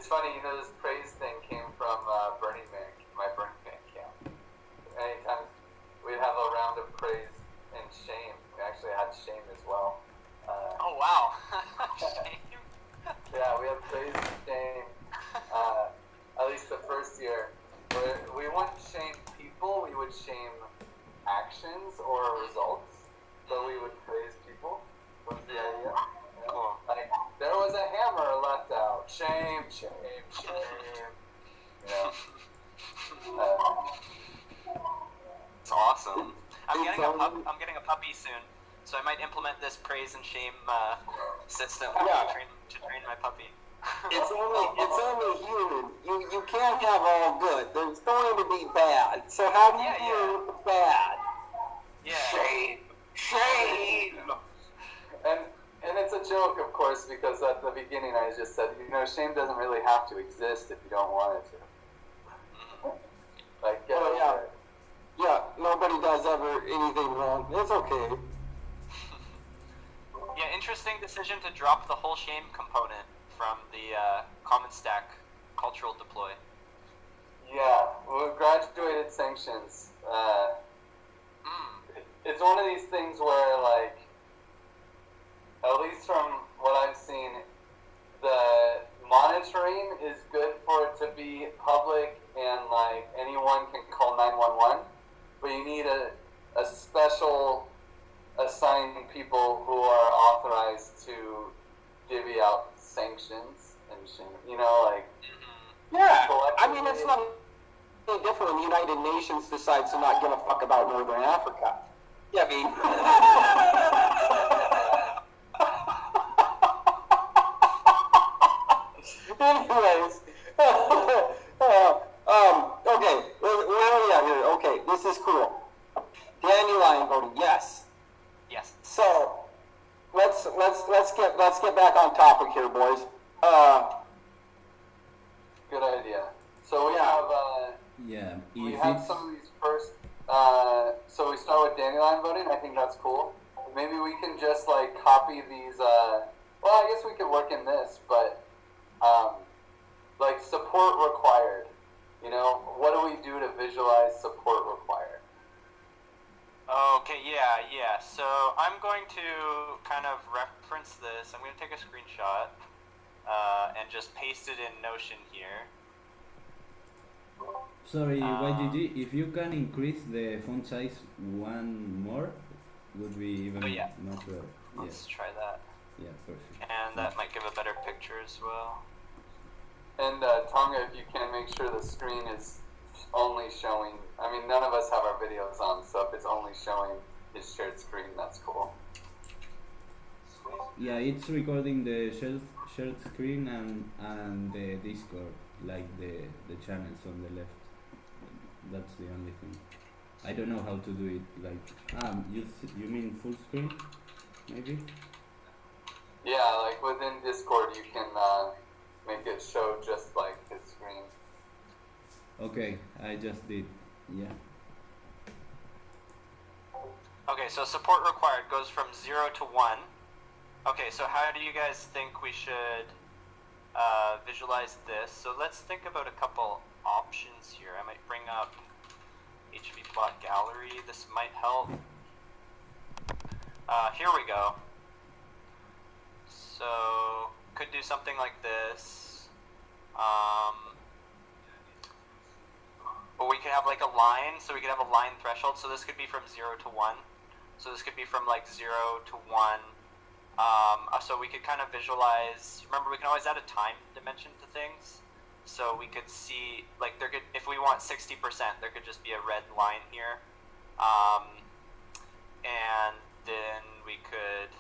It's funny, this praise thing came from Burning Man, my Burning Man camp. Anytime we'd have a round of praise and shame. We actually had shame as well. Oh wow, shame. Yeah, we had praise and shame. At least the first year. We wouldn't shame people, we would shame actions or results. So we would praise people. Was the idea? Yeah. Cool. Like, there was a hammer left out. Shame, shame, shame. It's awesome. I'm getting a puppy soon, so I might implement this praise and shame system to train my puppy. It's only human. You can't have all good. There's going to be bad. So how do you deal with the bad? Yeah. Shame. And it's a joke, of course, because at the beginning I just said, shame doesn't really have to exist if you don't want it to. Like, get over it. Yeah, nobody does ever anything wrong. It's okay. Yeah, interesting decision to drop the whole shame component from the Common Stack cultural deploy. Yeah, we graduated sanctions. It's one of these things where, like, at least from what I've seen, the monitoring is good for it to be public and, like, anyone can call 911, but you need a special assigned people who are authorized to divvy out sanctions and shit, like... Yeah, I mean, it's not any different when the United Nations decides to not give a fuck about Northern Africa. Yeah, I mean... Anyways, okay, where are we at here? Okay, this is cool. Dandelion voting, yes. Yes. So, let's get back on topic here, boys. Good idea. So we have we have some of these first. So we start with dandelion voting. I think that's cool. Maybe we can just like copy these. Well, I guess we could work in this, but like support required. What do we do to visualize support required? Okay, yeah. So I'm going to kind of reference this. I'm going to take a screenshot and just paste it in Notion here. Sorry, YGG, if you can increase the font size one more, would be even much better. Let's try that. Yeah, perfect. And that might give a better picture as well. And Tonga, if you can make sure the screen is only showing, I mean, none of us have our videos on, so if it's only showing his shared screen, that's cool. Yeah, it's recording the shared screen and the Discord, like the channels on the left. That's the only thing. I don't know how to do it. Like, you mean full screen, maybe? Yeah, like within Discord, you can make it show just like his screen. Okay, I just did. Yeah. Okay, so support required goes from 0 to 1. Okay, so how do you guys think we should visualize this? So let's think about a couple options here. I might bring up HVplot gallery. This might help. Here we go. So could do something like this. But we could have like a line, so we could have a line threshold. So this could be from 0 to 1. So this could be from like 0 to 1. So we could kind of visualize, remember we can always add a time dimension to things. So we could see, like there could, if we want 60%, there could just be a red line here. And then we could,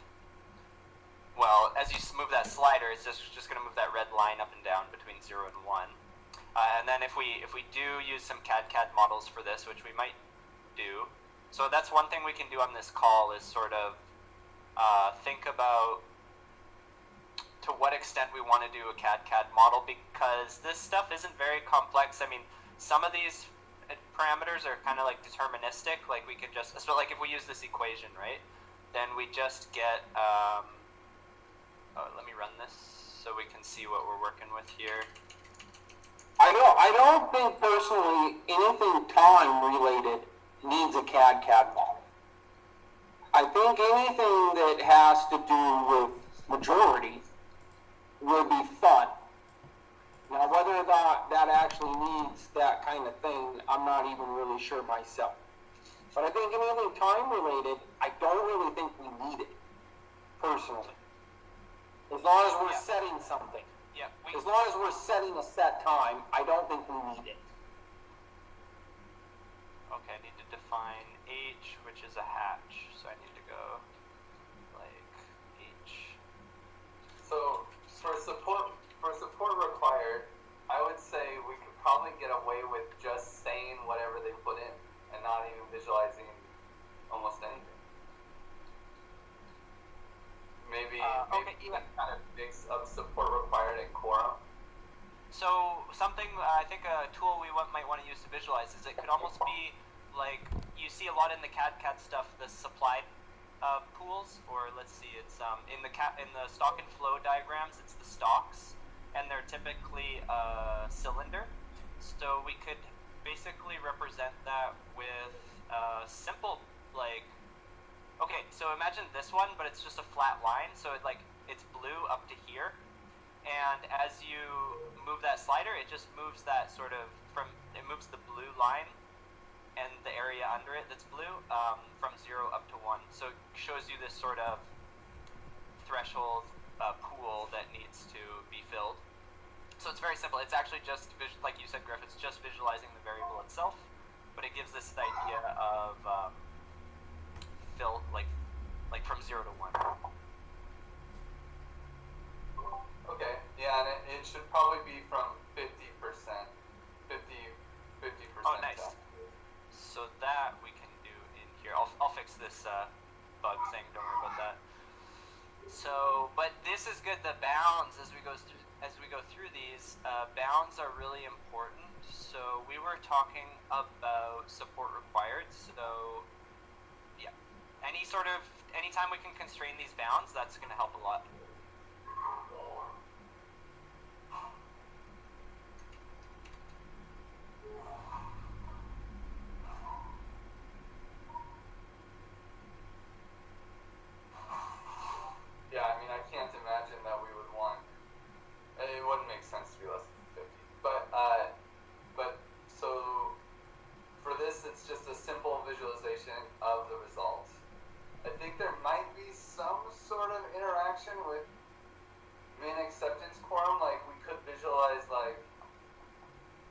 well, as you move that slider, it's just going to move that red line up and down between 0 and 1. And then if we do use some CAD models for this, which we might do, so that's one thing we can do on this call is sort of think about to what extent we want to do a CAD model, because this stuff isn't very complex. I mean, some of these parameters are kind of like deterministic, like we can just, so like if we use this equation, right, then we just get, let me run this. so we can see what we're working with here. I don't think personally anything time related needs a CAD model. I think anything that has to do with majority will be fun. Now, whether or not that actually needs that kind of thing, I'm not even really sure myself. But I think anything time related, I don't really think we need it, personally. As long as we're setting something. Yeah. As long as we're setting a set time, I don't think we need it. Okay, I need to define H, which is a hatch. So I need to go like H. So for support required, I would say we could probably get away with just saying whatever they put in and not even visualizing almost anything. Maybe that kind of mix of support required and quorum. So something I think a tool we might want to use to visualize is it could almost be like you see a lot in the CAD stuff, the supply pools, or let's see, it's in the stock and flow diagrams, it's the stocks, and they're typically a cylinder. So we could basically represent that with simple like. Okay, so imagine this one, but it's just a flat line. So it's blue up to here, and as you move that slider, it just moves that it moves the blue line and the area under it that's blue from 0 up to 1. So it shows you this sort of threshold pool that needs to be filled. So it's very simple. It's actually just like you said, Griff. It's just visualizing the variable itself, but it gives this idea of fill like from 0 to 1. Okay, yeah, and it should probably be from 50%. 50%. Oh, nice. So that we can do in here. I'll fix this bug thing. Don't worry about that. So, but this is good. The bounds as we go through these bounds are really important. So we were talking about support required. So yeah, anytime we can constrain these bounds, that's going to help a lot. Yeah, I mean, I can't imagine that we would want. It wouldn't make sense to be less than 50. But so for this, it's just a simple visualization of the results. I think there might be some sort of interaction with main acceptance quorum. Like we could visualize like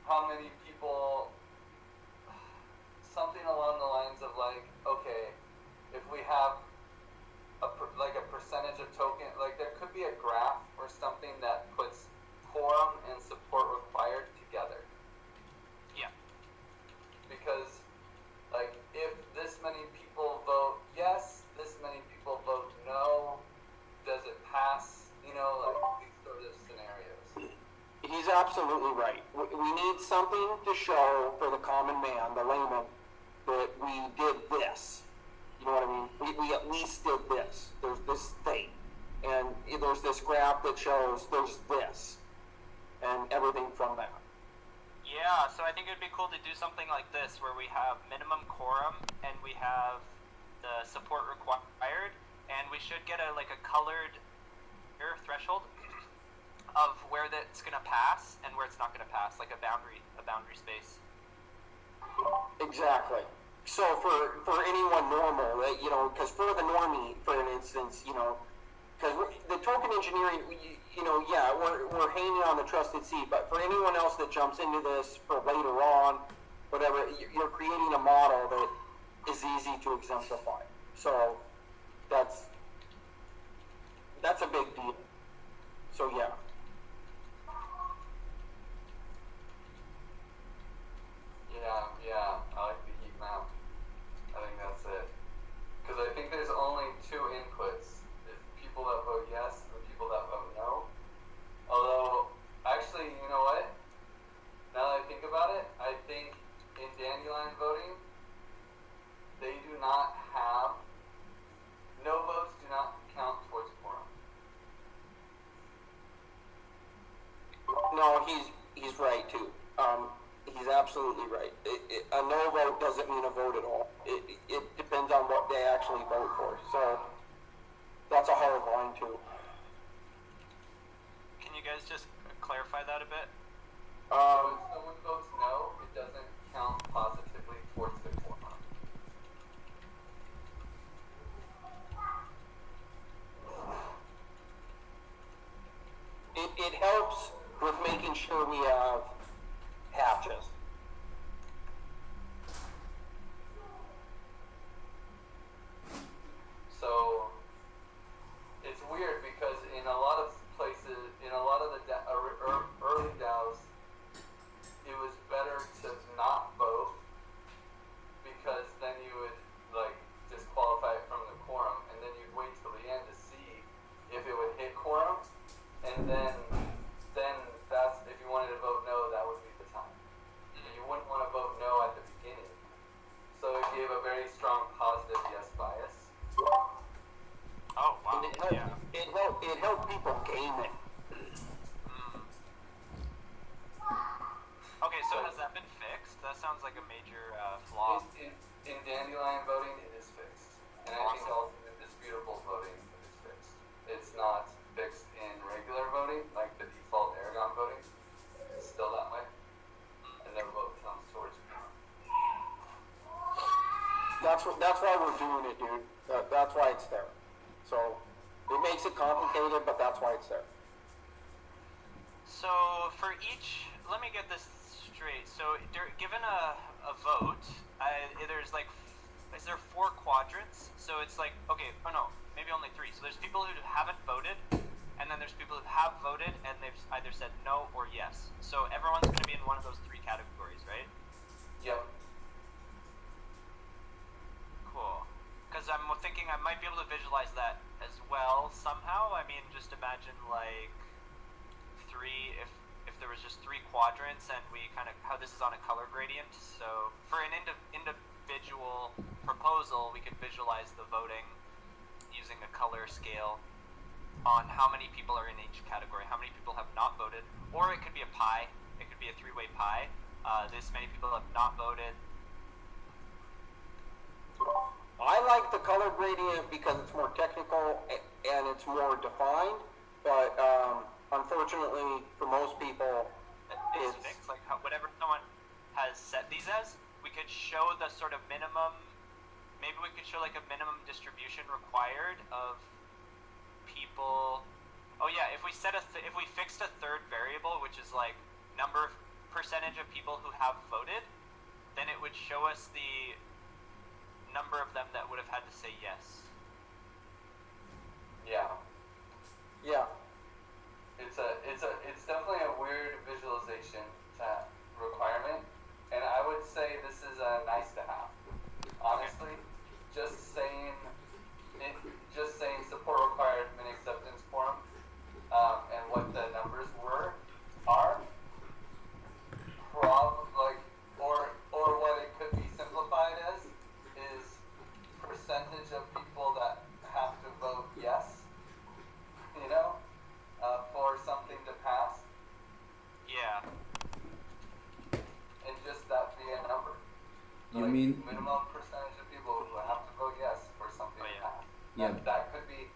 how many people, something along the lines of like, okay, if we have a percentage of token, like there could be a graph or something that puts quorum and support required together. Yeah. Because like if this many people vote yes, this many people vote no, does it pass? You know, like these sort of scenarios. He's absolutely right. We need something to show for the common man, the layman, that we did this. You know what I mean? We at least did this. There's this thing. And there's this graph that shows there's this. And everything from that. Yeah, so I think it would be cool to do something like this where we have minimum quorum and we have the support required, and we should get a colored threshold of where that's going to pass and where it's not going to pass, like a boundary space. Exactly. So for anyone normal, you know, because for the normie, for instance, you know, because the token engineering, you know, yeah, we're hanging on the trusted seed, but for anyone else that jumps into this for later on, whatever, you're creating a model that is easy to exemplify. So that's a big deal. So yeah. Yeah, I like the heat map. I think that's it. Because I think there's only two inputs. There's people that vote yes and people that vote no. Although, actually, you know what? Now that I think about it, I think in dandelion voting, they do not have no votes no, he's right too. He's absolutely right. A no vote doesn't mean a vote at all. It depends on what they actually vote for. So that's a hard line too. Can you guys just clarify that a bit? So if someone votes no, it doesn't count positively towards the quorum. It helps with making sure we have hatches. So it's weird because in a lot of places, in a lot of the early DAOs, it was better to not vote because then you would like disqualify it from the quorum, and then you'd wait till the end to see if it would hit quorum, and then that's if you wanted to vote no, that would be the time. You wouldn't want to vote no at the beginning, so it gave a very strong positive yes bias. Oh, wow. And it helped people game it. Okay, so has that been fixed? That sounds like a major flaw. In dandelion voting, it is fixed, and I think also in disputable voting, it is fixed. It's not fixed in regular voting, like the default Aragon voting. It's still that way, and the vote counts towards me. That's why we're doing it, dude. That's why it's there. So it makes it complicated, but that's why it's there. So for each, let me get this straight. So given a vote, there's like, is there 4 quadrants? So it's like, okay, oh no, maybe only 3. So there's people who haven't voted, and then there's people who have voted, and they've either said no or yes. So everyone's going to be in one of those 3 categories, right? Yep. Cool. Because I'm thinking I might be able to visualize that as well somehow. I mean, just imagine like 3, if there was just 3 quadrants, and we kind of, how this is on a color gradient. So for an individual proposal, we could visualize the voting using a color scale on how many people are in each category, how many people have not voted, or it could be a pie. It could be a 3-way pie. This many people have not voted. I like the color gradient because it's more technical and it's more defined, but unfortunately for most people, It's fixed, like whatever someone has set these as, we could show the sort of minimum, maybe we could show like a minimum distribution required of people. Oh yeah, if we set if we fixed a third variable, which is like percentage of people who have voted, then it would show us the number of them that would have had to say yes. Yeah. yeah. It's definitely a weird visualization requirement, and I would say this is a nice to have. Honestly, just saying support required min acceptance form, and what the numbers are or what it could be simplified as is percentage of people that have to vote yes, for something to pass, Yeah. and just that be a number. You Like, mean- minimum percentage of people who have to vote yes for something to pass? Yeah. That could be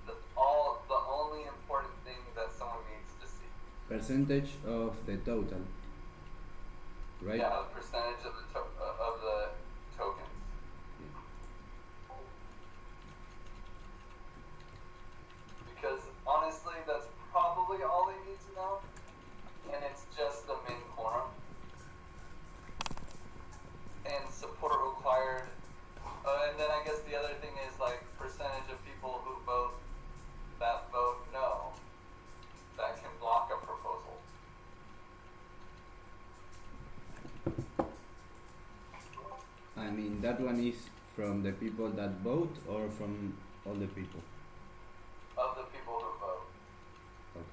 the only important thing that someone needs to see. Percentage of the total, right? Yeah, the percentage of the tokens. Because honestly, that's probably all they need to know, and it's just the min quorum and support required. And then I guess the other thing is like percentage of people who vote no that can block a proposal. I mean, that one is from the people that vote or from all the people? Of the people who vote. Okay.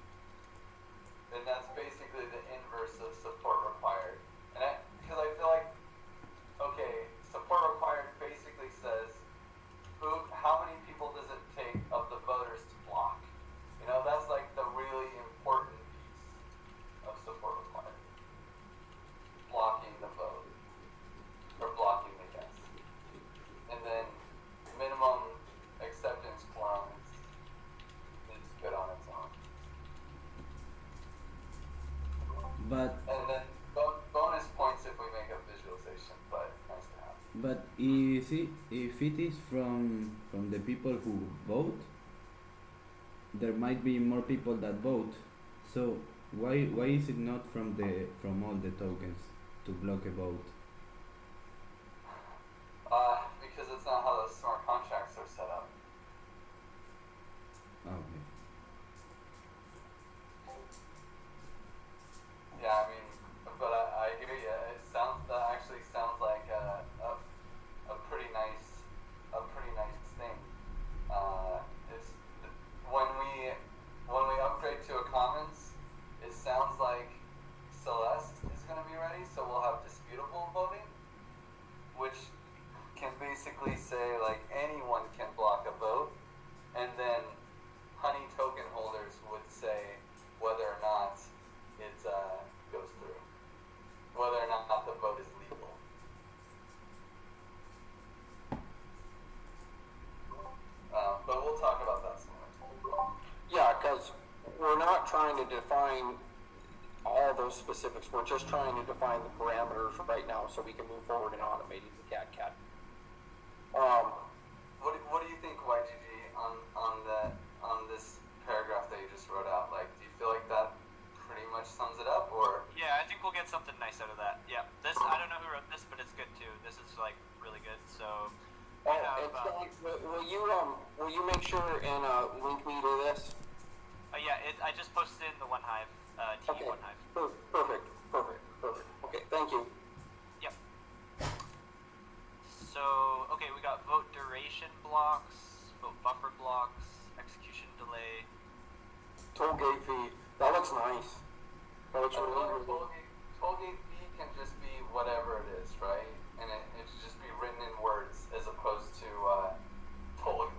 And that's basically the inverse of support required. And because I feel like, okay, support required basically says, how many people does it take of the voters to block? That's like the really important piece. if it is from the people who vote, there might be more people that vote. So why is it not from all the tokens to block a vote? Because it's not how those smart contracts are set up. Okay. Yeah, I mean, but I hear you. That actually sounds like a pretty nice thing. It's when we upgrade to a commons, it sounds like Celeste is going to be ready, so we'll have disputable voting, which can basically say like anyone can block a vote, and then honey token holders would say whether or not it goes through, whether or not the vote is legal. But we'll talk about that some more time. Yeah, because we're not trying to define all those specifics. We're just trying to define the parameters right now so we can move forward in automating the CAD. What do you think, YGG, on this paragraph that you just wrote out? Like, do you feel like that pretty much sums it up, or? Yeah, I think we'll get something nice out of that. Yeah, this, I don't know who wrote this, but it's good too. This is like really good. So we have, will you make sure and link me to this? yeah, I just posted in the OneHive, TE Okay. OneHive. Perfect. Okay, thank you. Yep. So, okay, we got vote duration blocks, vote buffer blocks, execution delay. Toll gate fee. That looks nice. That looks really good. Tollgate fee can just be whatever it is, right? And it should just be written in words as opposed to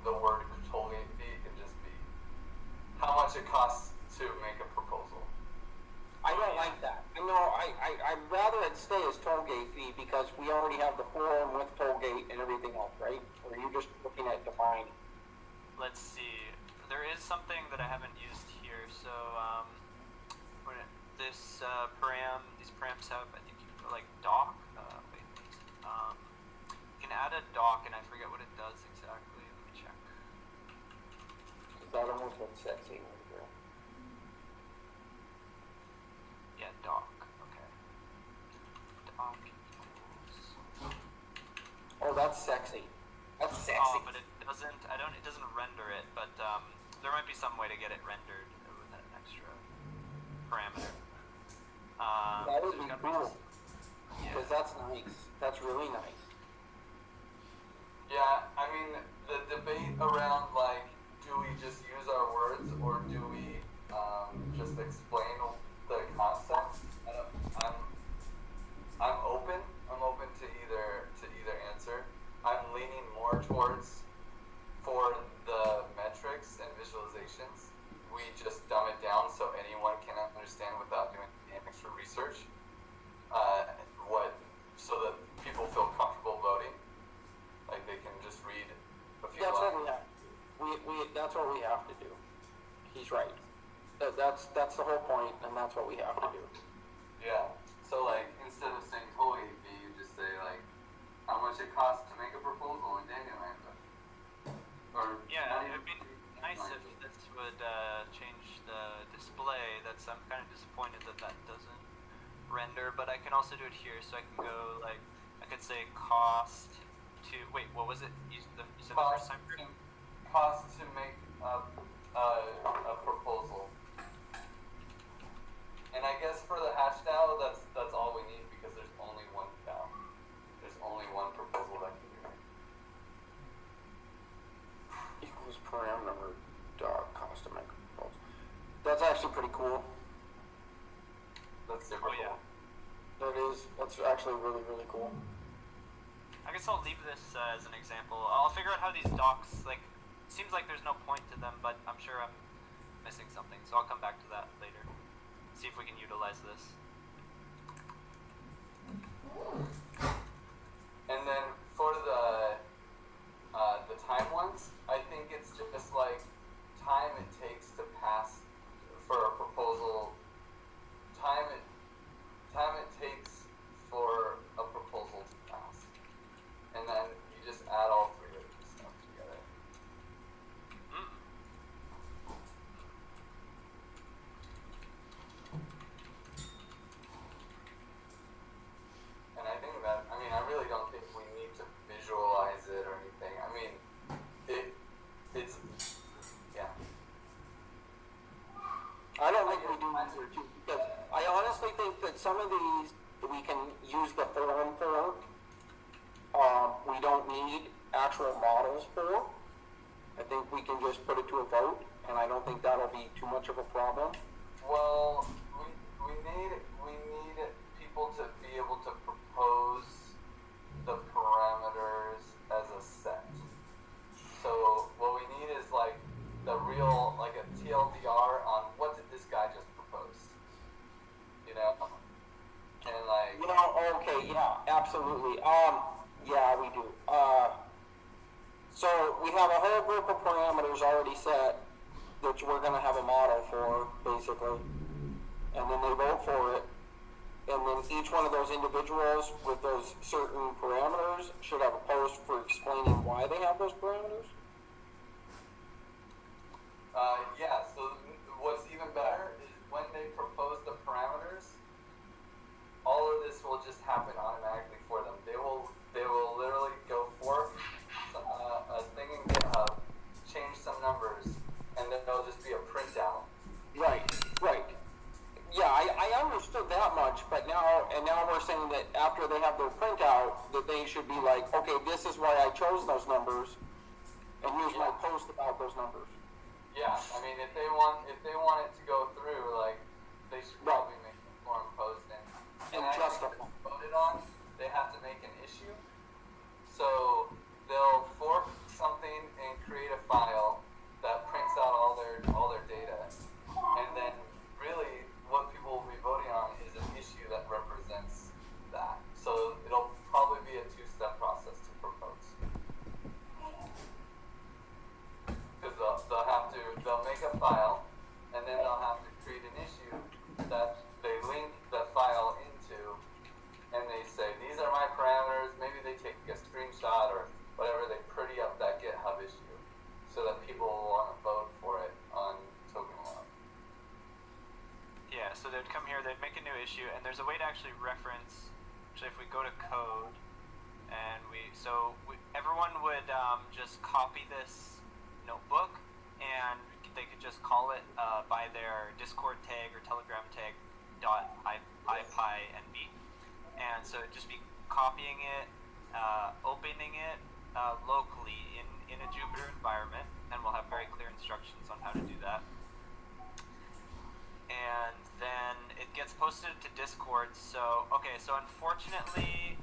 the word tollgate fee can just be how much it costs to make a proposal. I don't like that. I'd rather it stay as tollgate fee because we already have the forum with tollgate and everything else, right? Or are you just looking at defining? Let's see. There is something that I haven't used here. So, these params have, I think, like doc. You can add a doc, and I forget what it does exactly. Let me check. That almost looks sexy right there. Yeah, doc. Okay. Doc equals. Oh, that's sexy. That's sexy. Oh, but it doesn't. It doesn't render it. But there might be some way to get it rendered with an extra parameter. That would be cool. Yeah. Because that's nice. That's really nice. Yeah, I mean, the debate around, like, do we just use our words or do we just explain the concept? I'm open. I'm open to either answer. I'm leaning more towards, for the metrics and visualizations, we just dumb it down so anyone can understand without doing any extra research. So that people feel comfortable voting, like they can just read a few That's what lines. we have. That's what we have to do. He's right. That's the whole point, and that's what we have to do. Yeah. So like instead of saying tollgate fee, you just say like how much it costs to make a proposal in Dandelion. Or Yeah, not it even would be nice if this would change the display. I'm kind of disappointed that doesn't render, but I can also do it here. So I can go like, I could say cost to, wait, what was it? You said the first time? cost to make a proposal. And I guess for the hash DAO, that's all we need because there's only one DAO. There's only one proposal that can be made. Equals param number dot cost to make proposal. That's actually pretty cool. That's super Oh, yeah. cool. That's actually really, really cool. I guess I'll leave this as an example. I'll figure out how these docs, like, seems like there's no point to them, but I'm sure I'm missing something, so I'll come back to that later. See if we can utilize this. And then for the time ones, I think it's just like time it takes to pass for a proposal. Time it takes for a proposal to pass, and then you just here too, because I honestly think that some of these we can use the forum for. We don't need actual models for. I think we can just put it to a vote, and I don't think that'll be too much of a problem. Well, we need people to be able to propose the parameters as a set. So what we need is like the real, like a TLDR on what did this guy just propose, you know, and like. You know, okay, yeah, absolutely. Yeah, we do. So we have a whole group of parameters already set that we're going to have a model for, basically, and then they vote for it, and then each one of those individuals with those certain parameters should have a post for explaining why they have those parameters. Yeah, so what's even better is when they propose the parameters, all of this will just happen automatically for them. They will literally go forth a thing in GitHub, change some numbers, and then there'll just be a printout. Right. Yeah, I understood that much, but now we're saying that after they have their printout, that they should be like, okay, this is why I chose those numbers, and here's my post about those numbers. Yeah, I mean, if they want it to go through, like, they should probably make a forum post and justify. Voted on, they have to make an issue. So they'll fork something and create a file that prints out all their data, and then really what people will be voting on is an issue that represents that. So it'll probably be a two-step process to propose. Because they'll make a file, and then they'll have to create an issue that they link the file into, and they say, these are my parameters. Maybe they take a screenshot or whatever, they pretty up that GitHub issue so that people will want to vote for it on Token Lab. Yeah, so they'd come here, they'd make a new issue, and there's a way to actually reference. Actually, if we go to code, and everyone would just copy this notebook, and they could just call it by their Discord tag or Telegram tag .ipynb, and so it'd just be copying it, opening it locally in a Jupyter environment, and we'll have very clear instructions on how to do that. And then it gets posted to Discord. So unfortunately,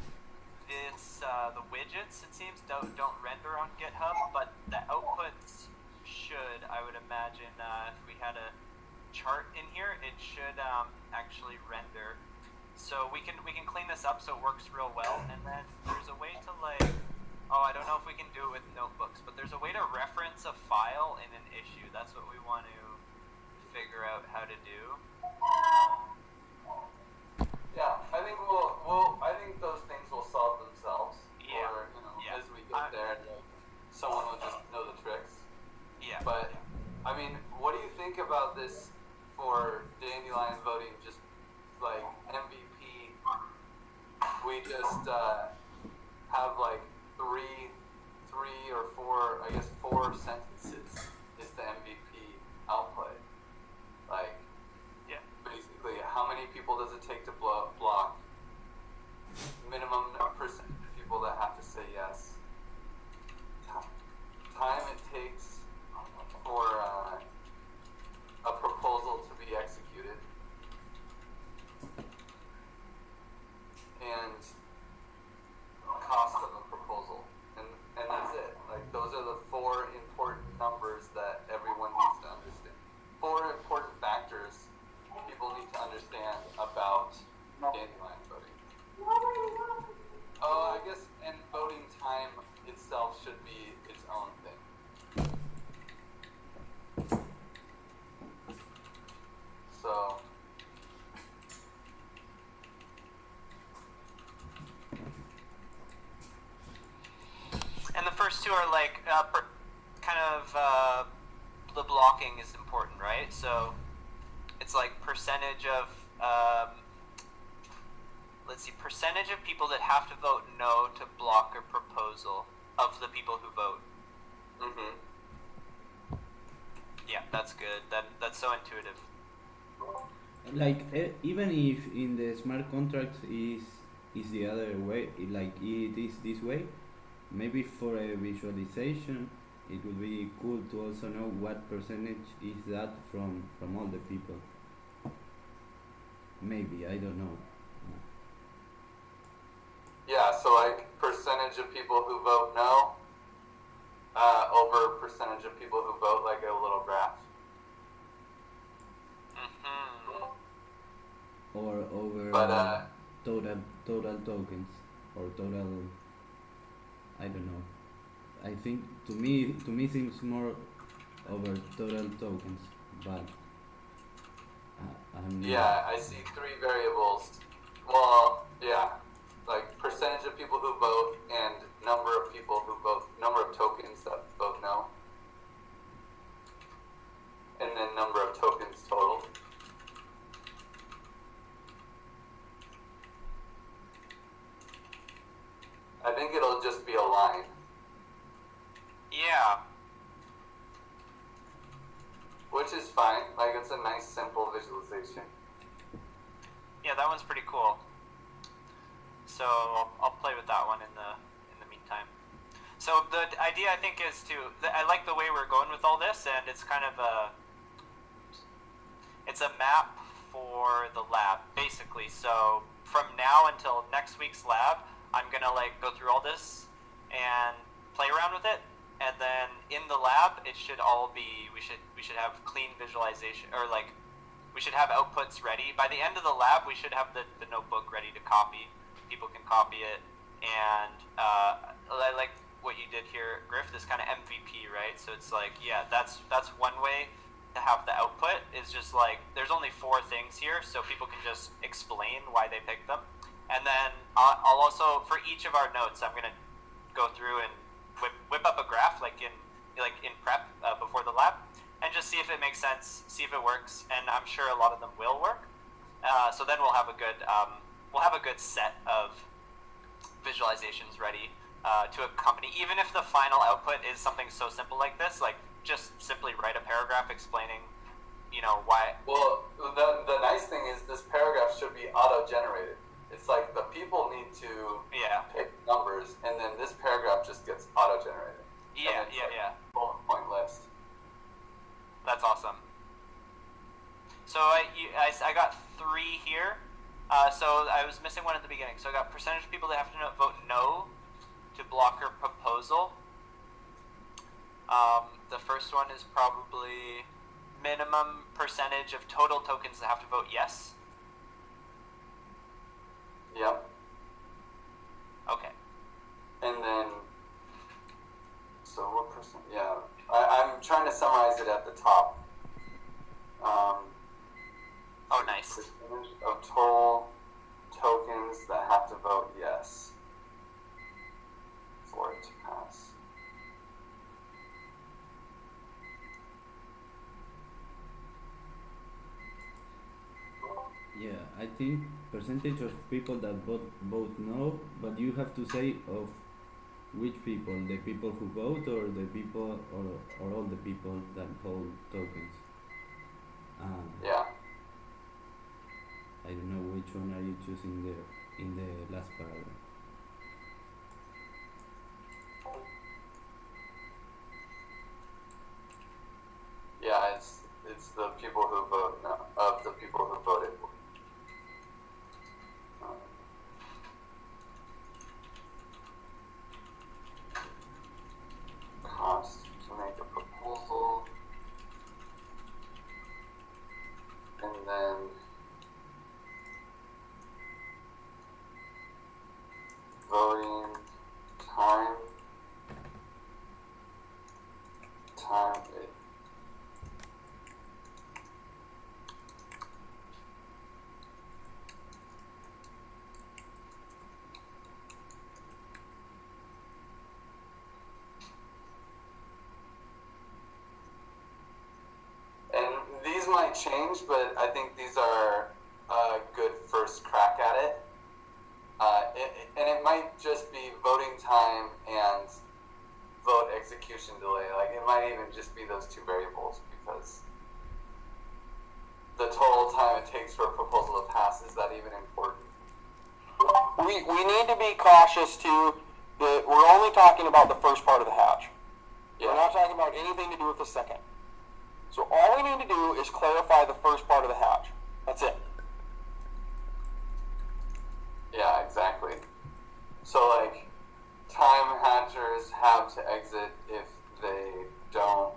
the widgets, it seems, don't render on GitHub, but the outputs should, I would imagine, if we had a chart in here, it should actually render. So we can clean this up so it works real well. And then there's a way to I don't know if we can do it with notebooks, but there's a way to reference a file in an issue. That's what we want to figure out how to do. Yeah, I think I think those things will solve themselves. Yeah. Or, as we get there, someone will just know the tricks. Yeah. But I mean, what do you think about this for Dandelion voting? Just like MVP, we just have like three or four, I guess 4 sentences is the MVP output. Like, yeah, basically, how many people does it take to block? Minimum percent of people that have to say yes. Time it takes for a proposal to be executed. And cost of a proposal. And that's it. Like, those are the 4 important numbers that everyone needs to understand. 4 important factors people need to understand about Dandelion voting. I guess, and voting time itself should be its own thing. So, and the first 2 are like the blocking is important, right? So it's like percentage of percentage of people that have to vote no to block a proposal of the people who vote. Yeah, that's good. That's so intuitive. like even if in the smart contract is the other way, like it is this way, maybe for a visualization it would be cool to also know what percentage is that from all the people. Maybe, I don't know. Yeah, so like percentage of people who vote no over percentage of people who vote, like a little graph. Mm-hmm. Or over But total tokens, or total, I don't know. I think to me seems more over total tokens, but I'm not. yeah, I see 3 variables. Well, yeah, like percentage of people who vote and number of people who vote, number of tokens that vote no, and then number of tokens total. I think it'll just be a line. Yeah. Which is fine. Like, it's a nice, simple visualization. Yeah, that one's pretty cool. So I'll play with that one in the meantime. So the idea, I think, is I like the way we're going with all this, and it's kind of it's a map for the lab, basically. So from now until next week's lab, I'm gonna like go through all this and play around with it, and then in the lab, it should all be we should have clean visualization, or like we should have outputs ready. By the end of the lab, we should have the notebook ready to copy. People can copy it, and I like what you did here, Griff. This kind of MVP, right? So it's like, yeah, that's one way to have the output. Is just like there's only 4 things here, so people can just explain why they picked them. And then I'll also, for each of our notes, I'm gonna go through and whip up a graph like in prep before the lab, and just see if it makes sense, see if it works, and I'm sure a lot of them will work. So then we'll have a good set of visualizations ready to accompany, even if the final output is something so simple like this, like just simply write a paragraph explaining, why. Well, the nice thing is this paragraph should be auto-generated. It's like the people need to pick numbers, and then this paragraph just gets auto-generated. Yeah. Bullet point list. That's awesome. So I got 3 here. So I was missing one at the beginning. So I got percentage of people that have to vote no to blocker proposal. The first one is probably minimum percentage of total tokens that have to vote yes. Yep. Okay. And then, so what percent? Yeah, I'm trying to summarize it at the top. Oh, nice. Percentage of total tokens that have to vote yes for it to pass. Yeah, I think percentage of people that vote no, but you have to say of which people, the people who vote, or the people, or all the people that hold tokens. Yeah. I don't know which one are you choosing there in the last paragraph. Yeah, it's the people who vote no, of the people who voted. Cost to make a proposal, and then voting time. And these might change, but I think these are a good first crack at it. And it might just be voting time and vote execution delay. Like, it might even just be those 2 variables, because the total time it takes for cautious too that we're only talking about the first part of the hatch. Yeah. We're not talking about anything to do with the second. So all we need to do is clarify the first part of the hatch. That's it. Yeah, exactly. So, like, time hatchers have to exit if they don't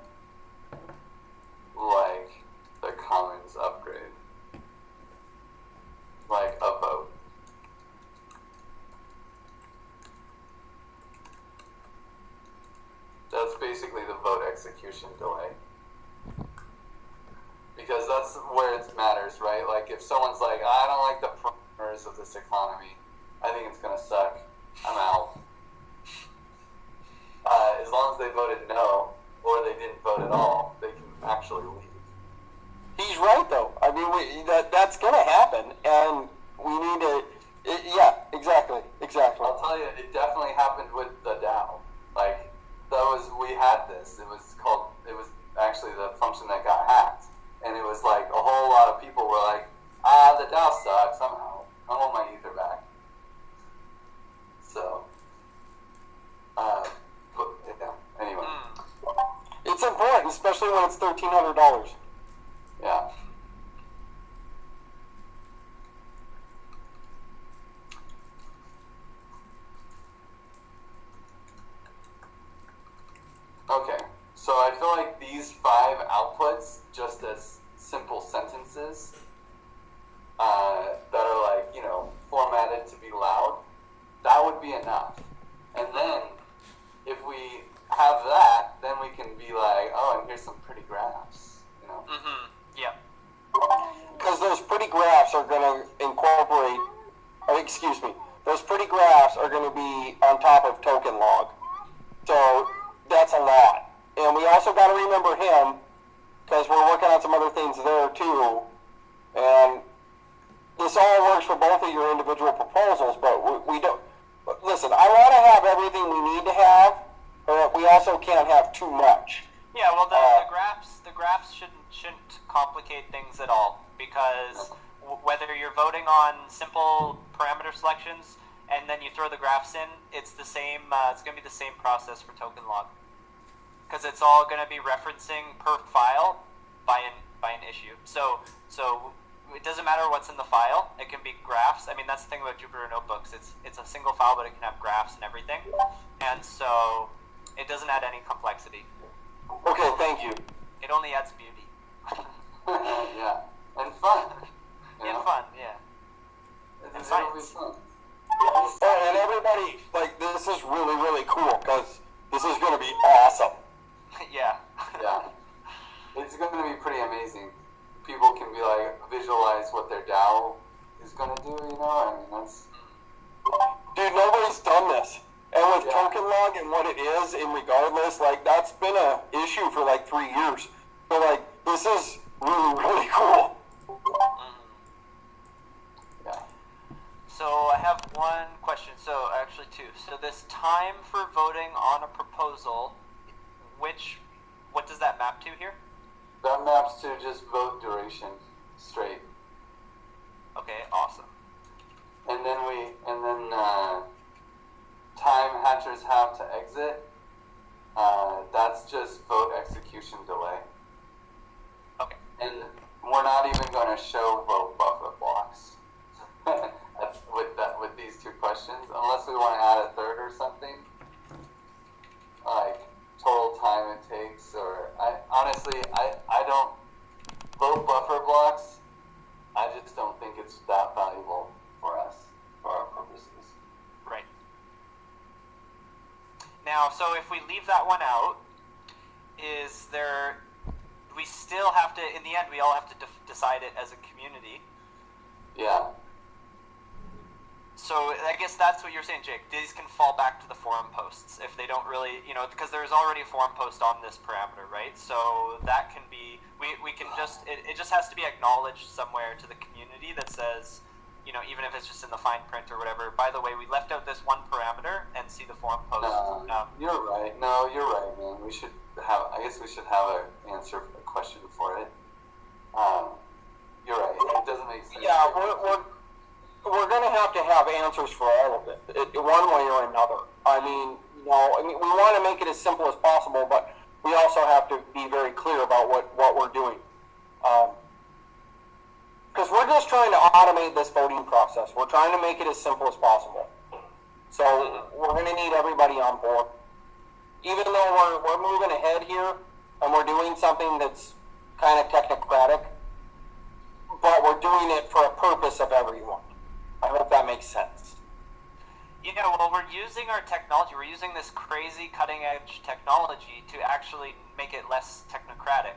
like the commons upgrade. Like a vote. That's basically the vote execution delay. Because that's where it matters, right? Like, if someone's like, I don't like the parameters of this economy, I think it's gonna suck, I'm out. As long as they voted no, or they didn't vote at all, they can actually leave. He's right, though. I mean, that's going to happen, and we need to. Yeah, exactly. I'll tell you, it definitely happened with the DAO. Like, we had this. It was actually the function that got hacked. And it was like a whole lot of people were like, the DAO sucks, I'm out. I want my ether back. So, but, yeah, anyway. It's important, especially when it's $1,300. Yeah. Okay, so I feel like these 5 outputs, just as simple sentences, that are like, formatted to be loud, that would be enough. And then, if we have that, then we can be like, oh, and here's some pretty graphs, Mm-hmm. Yeah. Because those pretty graphs are going to incorporate, those pretty graphs are going to be on top of token log. So that's a lot. And we also got to remember him, because we're working on some other things there too. And this all works for both of your individual proposals, but we don't. Listen, I want to have everything we need to have, but we also can't have too much. Yeah, well, the graphs shouldn't complicate things at all, because whether you're voting on simple parameter selections and then you throw the graphs in, it's the same. It's going to be the same process for token log, because it's all going to be referencing per file by an issue. So it doesn't matter what's in the file. It can be graphs. I mean, that's the thing about Jupyter Notebooks. It's a single file, but it can have graphs and everything, and so it doesn't add any complexity. Okay, thank you. It only adds beauty. Yeah, and fun. And fun, yeah. It'll And be science. fun. Oh, and everybody, this is really, really cool, because this is going to be awesome. Yeah. Yeah. It's going to be pretty amazing. People can be like, visualize what their DAO is going to do, I mean, that's... Dude, nobody's done this. And with Yeah. token log and what it is, and regardless, that's been a issue for 3 years. So this is really, really cool. Yeah. So I have one question. So actually two. So this time for voting on a proposal, what does that map to here? That maps to just vote duration straight. Okay, awesome. And then time hatchers have to exit. That's just vote execution delay. Okay. And we're not even going to show vote buffer blocks with these 2 questions, unless we want to add a third or something, like total time it takes, or I don't vote buffer blocks. I just don't think it's that valuable for us, for our purposes. Right. Now, so if we leave that one out, we still have to, in the end, we all have to decide it as a community. Yeah. So I guess that's what you're saying, Jake. These can fall back to the forum posts if they don't really, because there's already a forum post on this parameter, right? So that can be, we can just, it just has to be acknowledged somewhere to the community that says, even if it's just in the fine print or whatever, by the way, we left out this one parameter, and see the forum post. You're right. No, you're right, man. I guess we should have a question for it. You're right. It doesn't make sense. Yeah, we're going to have answers for all of it, one way or another. I mean, we want to make it as simple as possible, but we also have to be very clear about what we're doing. Because we're just trying to automate this voting process. We're trying to make it as simple as possible. So we're going to need everybody on board. Even though we're moving ahead here and we're doing something that's kind of technocratic, but we're doing it for a purpose of everyone. I hope that makes sense. Well, we're using our technology. We're using this crazy cutting-edge technology to actually make it less technocratic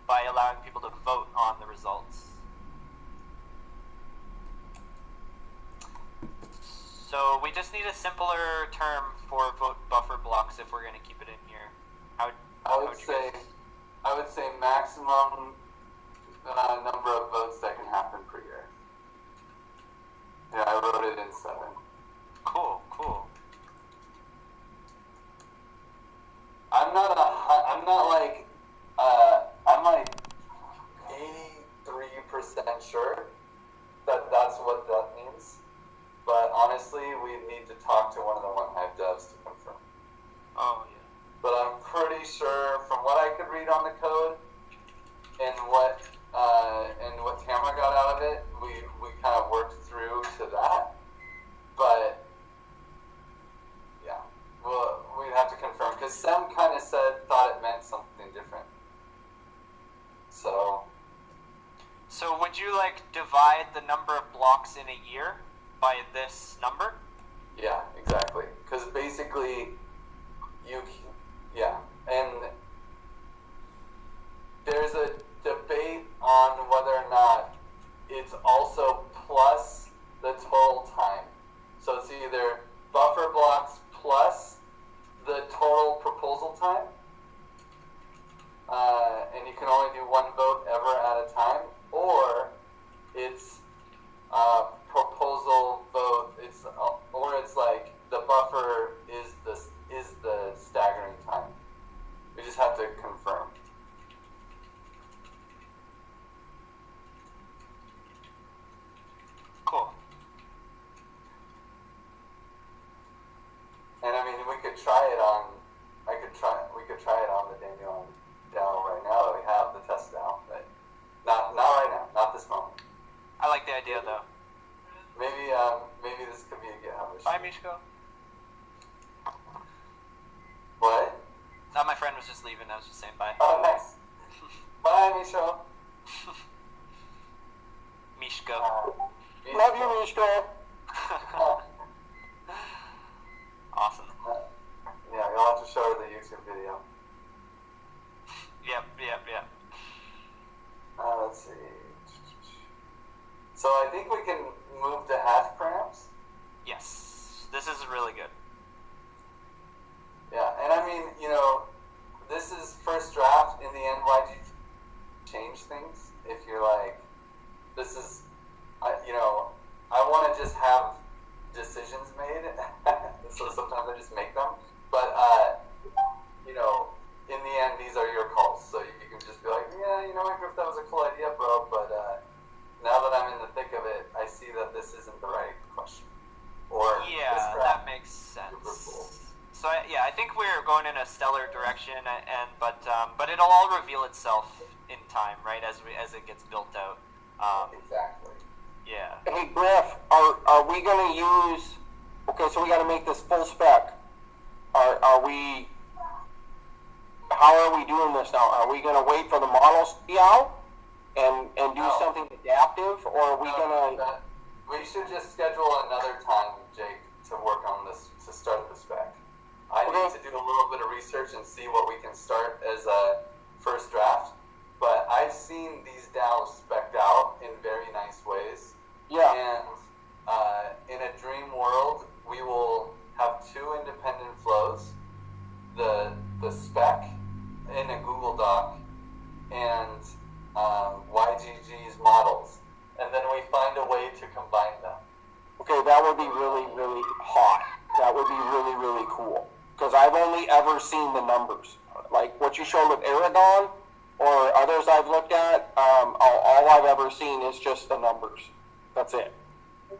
by allowing people to vote on the results. So we just need a simpler term for vote buffer blocks if we're going to keep it in here. I would say maximum number of votes that can happen per year. Yeah, I wrote it in 7. Cool. I'm like 83% sure that that's what that means. But honestly, we need to talk to one of the OneHive devs to confirm. Oh, yeah. But I'm pretty sure from what I could read on the code and what Tamara got out of it, we kind of worked through to that. But yeah, well, we'd have to confirm because Sam kind of thought it meant something different. So would you divide the number of blocks in a year by this number? Yeah, exactly. Because basically, and there's a debate on whether or not it's also plus the total time. So it's either buffer blocks plus the total proposal time, and you can only do one vote ever at a time, or it's proposal vote. It's like the buffer is the staggering time. We just have to confirm. Cool. And I mean, we could try it on. We could try it on the Dandelion DAO right now that we have the test DAO, but not right now, not this moment. I like the idea though. Maybe this could be a GitHub issue. Bye, Mishko. What? My friend was just leaving. I was just saying bye. Oh, nice. Bye, Misho. Mishko. Love you, Mishko. Awesome. Yeah, you'll have to show her the YouTube video. Yep. Let's see. So I think we can move to hash params. Yes. This is really good. Yeah, and I mean, this is first draft. In the end, why'd you change things? If you're like, this is, I want to just have decisions made. So sometimes I just make them. But, in the end, these are your calls. So you can just be like, yeah, I agree if that was a cool idea, bro. But now that I'm in the thick of it, I see that this isn't the right question. Or Yeah, that makes sense. Cool. So I think we're going in a stellar direction, but it'll all reveal itself in time, right? As it gets built out. Exactly. Yeah. Hey, Griff, are we going to use? Okay, so we got to make this full spec. Are we? How are we doing this now? Are we going to wait for the models to be out and do something adaptive, or are we going to? We should just schedule another time, Jake, to work on this to start the spec. I need to do a little bit of research and see what we can start as a first draft. But I've seen these DAOs spec'd out in very nice ways. Yeah. And in a dream world, we will have 2 independent flows, the spec in a Google Doc and YGG's models. And then we find a way to combine them. Okay, that would be really, really hot. That would be really, really cool. Because I've only ever seen the numbers. Like what you showed with Aragon or others I've looked at, all I've ever seen is just the numbers. That's it.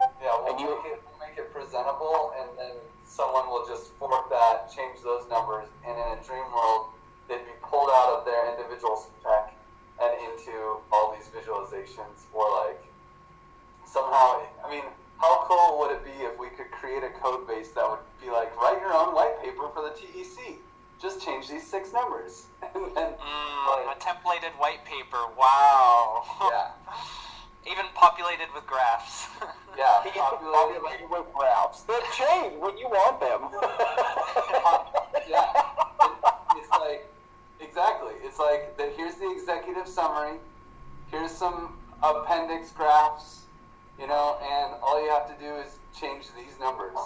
Yeah, And you- we'll make it presentable, and then someone will just fork that, change those numbers, and in a dream world, they'd be pulled out of their individual spec and into all these visualizations, or like somehow, I mean, how cool would it be if we could create a code base that would be like, write your own white paper for the TEC. Just change these 6 numbers. And then, A templated white paper. Wow. yeah, Even populated with graphs. yeah, Populated with graphs that change when you want them. yeah. It's like, exactly. It's like, here's the executive summary. Here's some appendix graphs, you know, and all you have to do is change these numbers.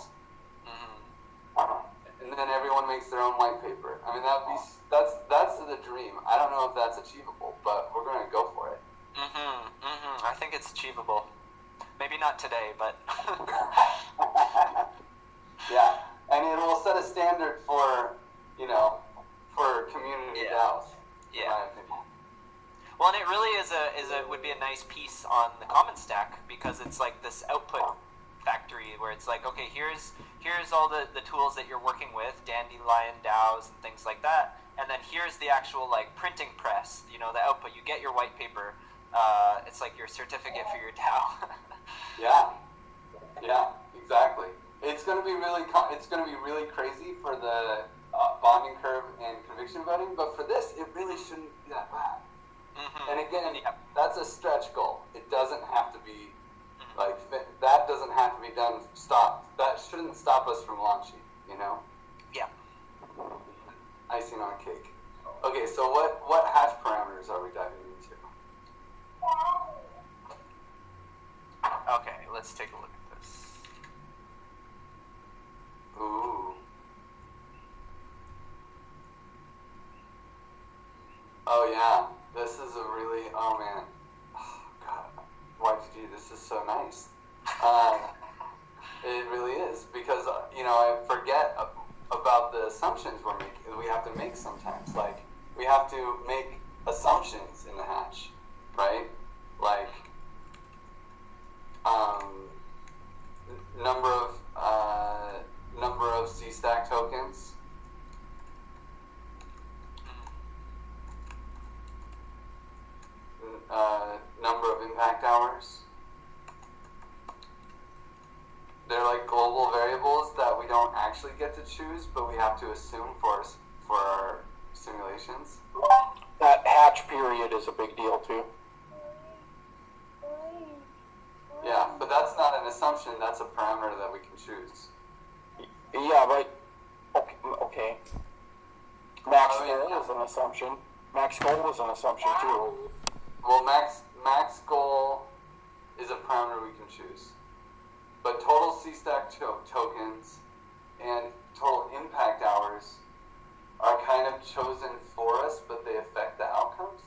And then everyone makes their own white paper. I mean, that's the dream. I don't know if that's achievable, but we're going to go for it. I think it's achievable. Maybe not today, but Yeah, and it will set a standard for, you know, for community DAOs. In Yeah. my opinion. well, and it really would be a nice piece on the common stack, because it's like this output factory where it's like, okay, here's all the tools that you're working with, Dandelion DAOs and things like that, and then here's the actual like printing press, you know, the output. You get your white paper. It's like your certificate for your DAO. Yeah, exactly. It's going to be really crazy for the bonding curve and conviction voting, but for this, it really shouldn't be that bad. And again, that's a stretch goal. It doesn't have to be like that. Doesn't have to be done. That shouldn't stop us from launching. You know. Yeah. Icing on a cake. Okay, so what hash parameters are we diving into? Okay, let's take a look at this. Ooh. Oh yeah, this is a really, oh man, oh god, YGG, this is so nice. It really is, because, you know, I forget about the assumptions we have to make sometimes. Like, we have to make assumptions in the hash, right? Like, number of C-stack tokens, number of impact hours. They're like global variables that we don't actually get to choose, but we have to assume for our simulations. That hatch period is a big deal too. Yeah, but that's not an assumption, that's a parameter that we can choose. Yeah, right. Okay. Max I mean, goal is an assumption. Max goal is an assumption too. Well, max goal is a parameter we can choose. But total C-stack tokens and total impact hours are kind of chosen for us, but they affect the outcomes.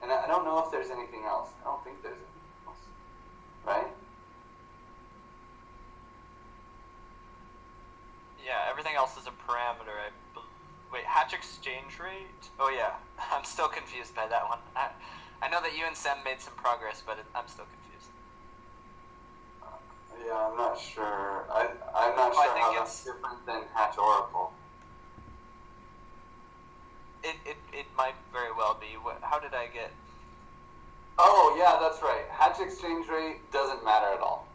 And I don't know if there's anything else. I don't think there's anything else. Right? Yeah, everything else is a parameter. Wait, hatch exchange rate? Oh yeah, I'm still confused by that one. I know that you and Sam made some progress, but I'm still confused. Yeah, I'm not sure. I'm not I sure think how that's different than Hatch Oracle. It might very well be. How did I get? Oh, yeah, that's right. Hatch exchange rate doesn't matter at all.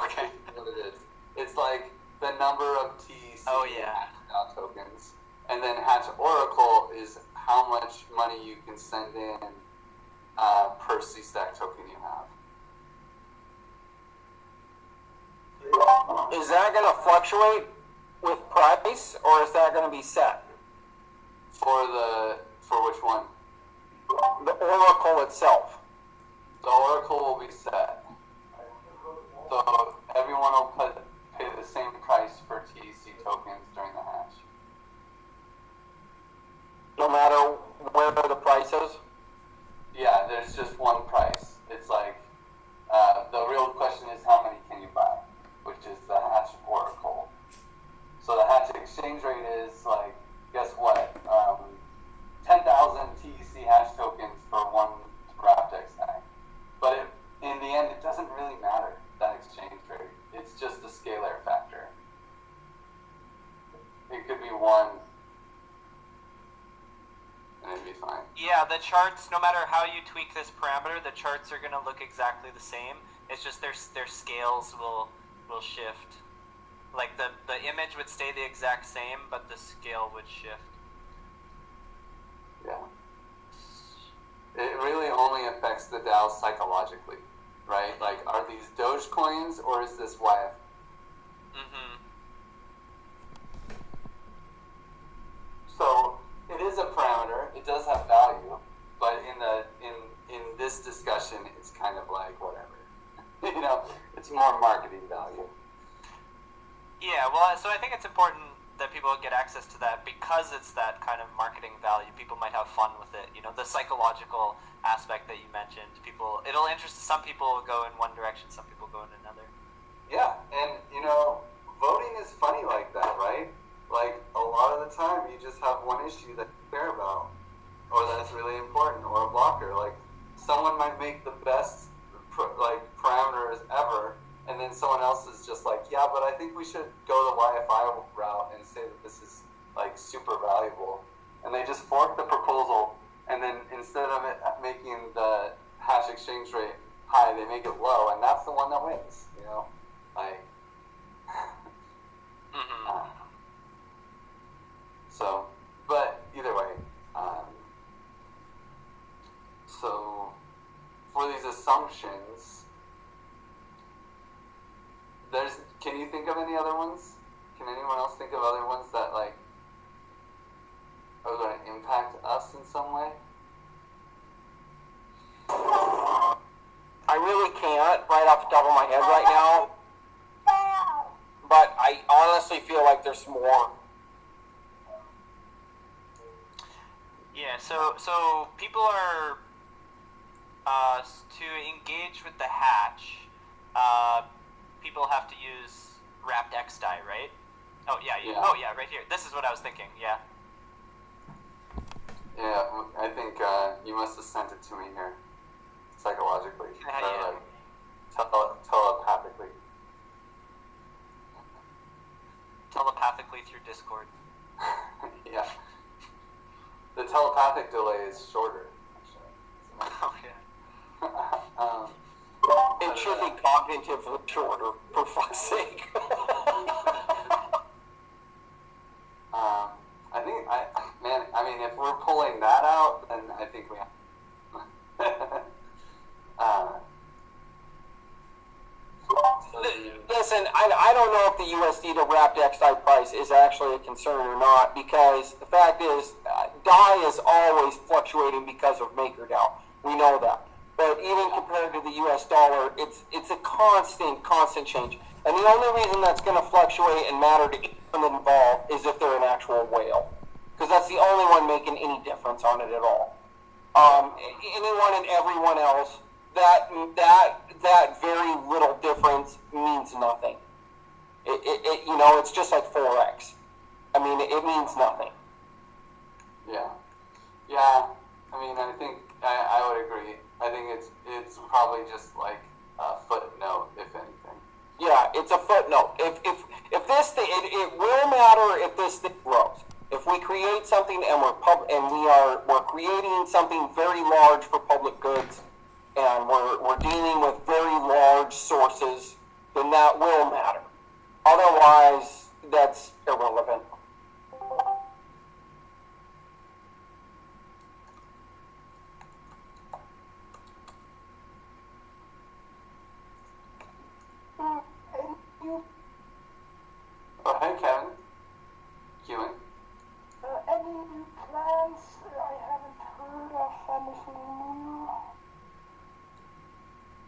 Okay. What it is. It's like the number of TEC DAO tokens. And then Hatch Oracle is how much money you can send in per C-stack token you have. Is that going to fluctuate with price, or is that going to be set? For which one? The oracle itself. The Oracle will be set. So everyone will pay the same price for TEC tokens during the hatch. No matter where the price is? Yeah, there's just one price. It's like, the real question is how many can you buy, which is the hatch Oracle. So the hatch exchange rate is like, guess what? 10,000 TEC hash tokens for one Raptex tag. But in the end, it doesn't really matter, that the charts, no matter how you tweak this parameter, the charts are going to look exactly the same. It's just their scales will shift. Like the image would stay the exact same, but the scale would shift. Yeah. It really only affects the DAO psychologically, right? Like, are these Doge coins or is this YF? Mm-hmm. So it is a parameter. It does have value, but in this discussion, it's kind of like whatever. You know, it's more marketing value. Yeah, well, so I think it's important that people get access to that because it's that kind of marketing value. People might have fun with it. You know, the psychological aspect that you mentioned. It'll interest some people go in one direction, some people go in another. Yeah, and you know, voting is funny like that, right? Like a lot of the time, you just have one issue that you care about, or that's really important, or a blocker. Like someone might make the best parameters ever. And then someone else is just like, yeah, but I think we should go the YFI route and say that this is like super valuable. And they just fork the proposal, and then instead of it making the hash exchange rate high, they make it low, and that's the one that wins. You know, like. Mm-hmm. So, but either way, so for these assumptions. Can you think of any other ones? Can anyone else think of other ones that like are going to impact us in some way? I really can't right off the top of my head right now, but I honestly feel like there's more. Yeah, so people are to engage with the hatch. People have to use wrapped XDAI, right? Oh yeah, oh yeah, right here. This is what I was thinking. Yeah. Yeah, I think you must have sent it to me here, psychologically, or like telepathically. Telepathically through Discord. Yeah. The telepathic delay is shorter, actually. Oh yeah. It should be cognitively shorter, for fuck's sake. I mean, if we're pulling that out, then I think we have. Listen, I don't know if the USD to wrapped XDAI price is actually a concern or not, because the fact is, DAI is always fluctuating because of MakerDAO. We know that. But even compared to the US dollar, it's a constant change. And the only reason that's going to fluctuate and matter to anyone involved is if they're an actual whale. Because that's the only one making any difference on it at all. Anyone and everyone else, that very little difference means nothing. It's just like Forex. I mean, it means nothing. Yeah. Yeah. I mean, I think I would agree. I think it's probably just like a footnote, if anything. Yeah, it's a footnote. If this thing, it will matter if this thing grows. If we create something and we're creating something very large for public goods, and we're dealing with very large sources, then that will matter. Otherwise, that's irrelevant. Oh, hey, Kevin. Queuing. Any new plans? I haven't heard of anything new.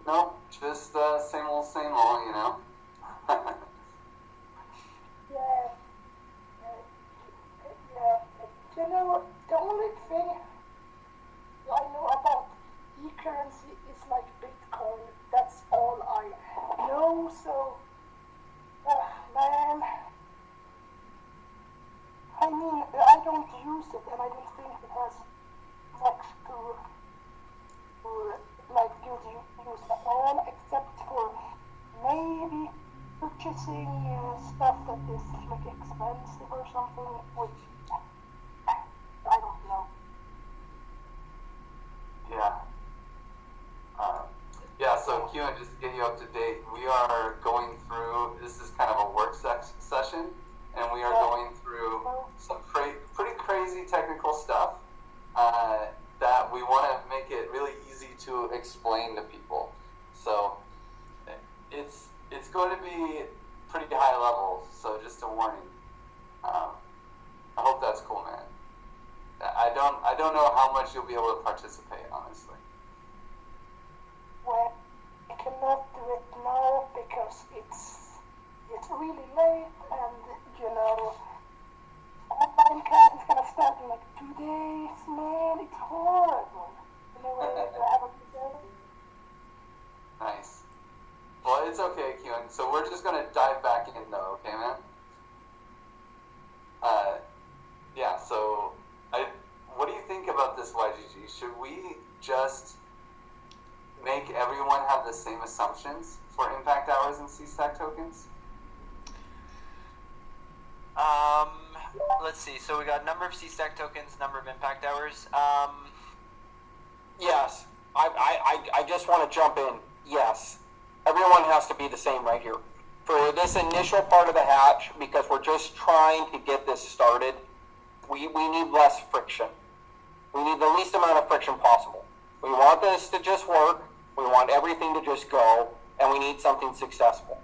Nope, just same old, you know. Yeah. You know, the only thing I know about e-currency is like Bitcoin. That's all I know, so... man... I mean, I don't use it, and I don't think it has much to like, good use at all, except for maybe purchasing stuff that is like expensive or something, which I don't know. Keon, just to get you up to date, we are going through, this is kind of a work session, and we are going through some pretty crazy technical stuff that we want to make it really easy to explain to people. So it's going to be pretty high level, so just a warning. I hope that's cool, man. I don't know how much you'll be able to participate, honestly. Well, I cannot do it now because it's really late, and online class is gonna start in like 2 days. Man, it's horrible. I haven't been there. Nice. Well, it's okay, Keon. So we're just gonna dive back in, though. Okay, man. Yeah. So, what do you think about this YGG? Should we just make everyone have the same assumptions for impact hours and C-stack tokens? Let's see. So we got number of C-stack tokens, number of impact hours. Yes, I just want to jump in. Yes, everyone has to be the same right here. For this initial part of the hatch, because we're just trying to get this started, we need less friction. We need the least amount of friction possible. We want this to just work. We want everything to just go, and we need something successful.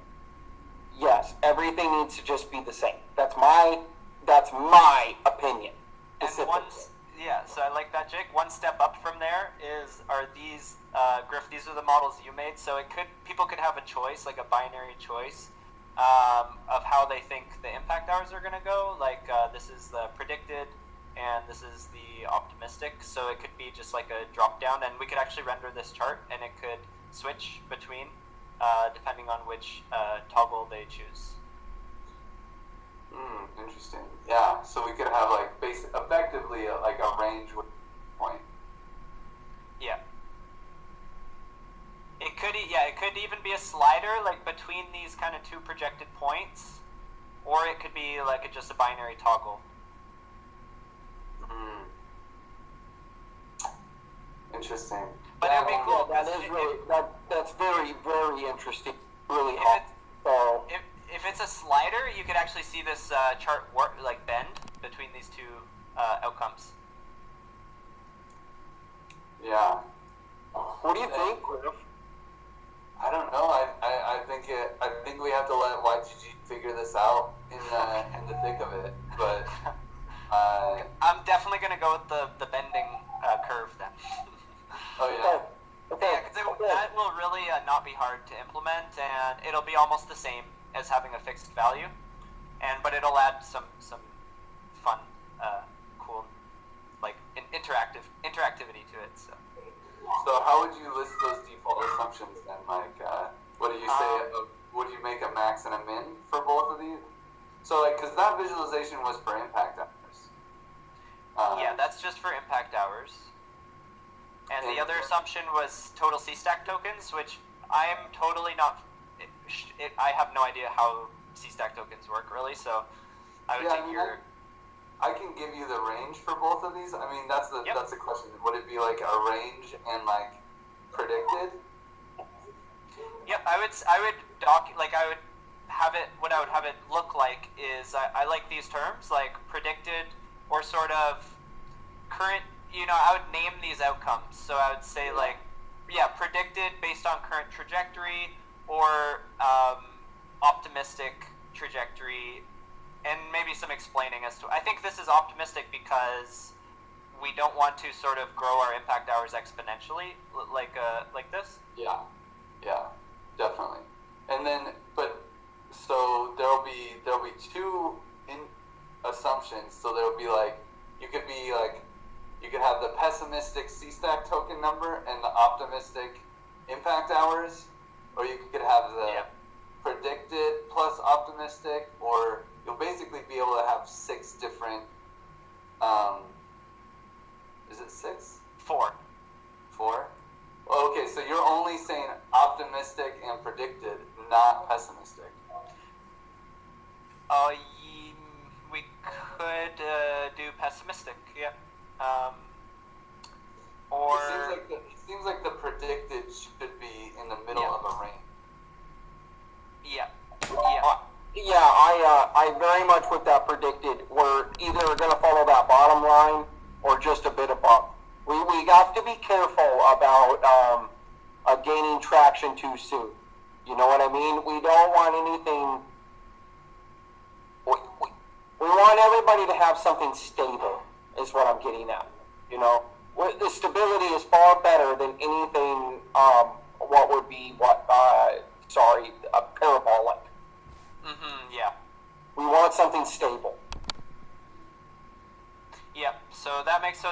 Yes, everything needs to just be the same. That's my opinion. And so I like that, Jake. One step up from there are these, Griff, these are the models you made, so people could have a choice, like a binary choice, of how they think the impact hours are going to go. Like, this is the predicted, and this is the optimistic, so it could be just like a drop down, and we could actually render this chart, and it could switch between, depending on which toggle they choose. Interesting. Yeah, so we could have like effectively like a range point. Yeah. It could even be a slider like between these kind of two projected points, or it could be like just a binary toggle. Interesting. But it would be cool. That's very, very interesting. Really hot. So if it's a slider, you could actually see this chart bend between these two outcomes. Yeah. What do you think, Griff? I don't know. I think we have to let YGG figure this out in the thick of it. But I'm definitely gonna go with the bending curve then. Oh yeah. Okay. Yeah, because that will really not be hard to implement, and it'll be almost the same as having a fixed value, but it'll add some fun, cool, like interactivity to it. So how would you list those default assumptions then? Like, what do you say? Would you make a max and a min for both of these? So like, because that visualization was for impact hours. Yeah, that's just for impact hours. And the other assumption was total C-stack tokens, which I am totally not. I have no idea how C-stack tokens work really, so I would take your. I can give you the range for both of these. I mean, that's the question. Would it be like a range and like predicted? Yep, I would have it. What I would have it look like is I like these terms like predicted or sort of current. I would name these outcomes. So I would say predicted based on current trajectory or optimistic trajectory, and maybe some explaining as to. I think this is optimistic because we don't want to sort of grow our impact hours exponentially like this. Yeah, definitely. And then, so there'll be two assumptions. So there'll be like you could have the pessimistic C-stack token number and the optimistic impact hours, or you could have the predicted plus optimistic, or you'll basically be able to have 6 different. Is it 6? 4. 4? Okay, so you're only saying optimistic and predicted, not pessimistic. We could do pessimistic, yeah. Or it seems like the predicted should be in the middle of a I very much with that predicted, we're either going to follow that bottom line or just a bit above. We have to be careful about gaining traction too soon. You know what I mean? We don't want anything. We want everybody to have something stable, is what I'm getting at. You know, the stability is far better than anything. What would be parabolic. Yeah. We want something stable. Yep. So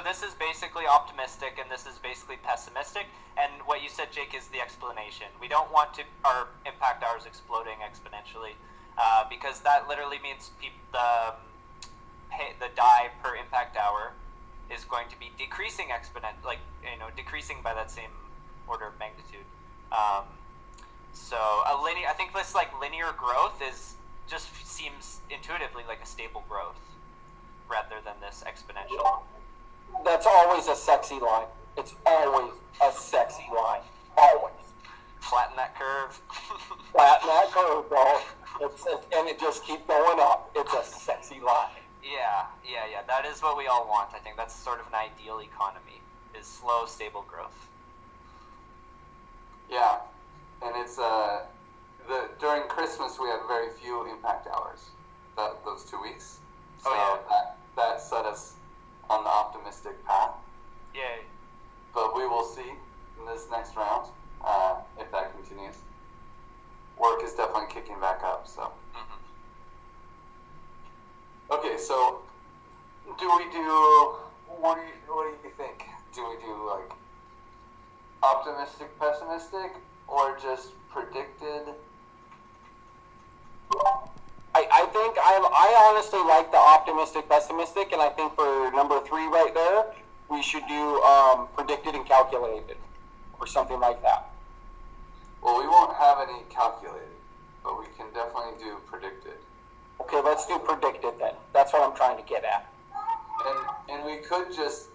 this is basically optimistic, and this is basically pessimistic. And what you said, Jake, is the explanation. We don't want our impact hours exploding exponentially, because that literally means the die per impact hour is going to be decreasing decreasing by that same order of magnitude. So I think this linear growth just seems intuitively like a stable growth rather than this exponential. That's always a sexy line. It's always a sexy line. Always. Flatten that curve. Flatten that curve, bro. And it just keeps going up. It's a sexy line. Yeah. That is what we all want. I think that's sort of an ideal economy, is slow, stable growth. Yeah, and it's during Christmas we had very few impact hours. Those 2 weeks. So that set us on the optimistic path. Yay. But we will see in this next round if that continues. Work is definitely kicking back up. So. Mm-hmm. Okay, so what do you think? Do we do like optimistic, pessimistic, or just predicted? I think I honestly like the optimistic, pessimistic, and I think for number 3 right there, we should do predicted and calculated, or something like that. Well, we won't have any calculated, but we can definitely do predicted. Okay, let's do predicted then. That's what I'm trying to get at. And we could just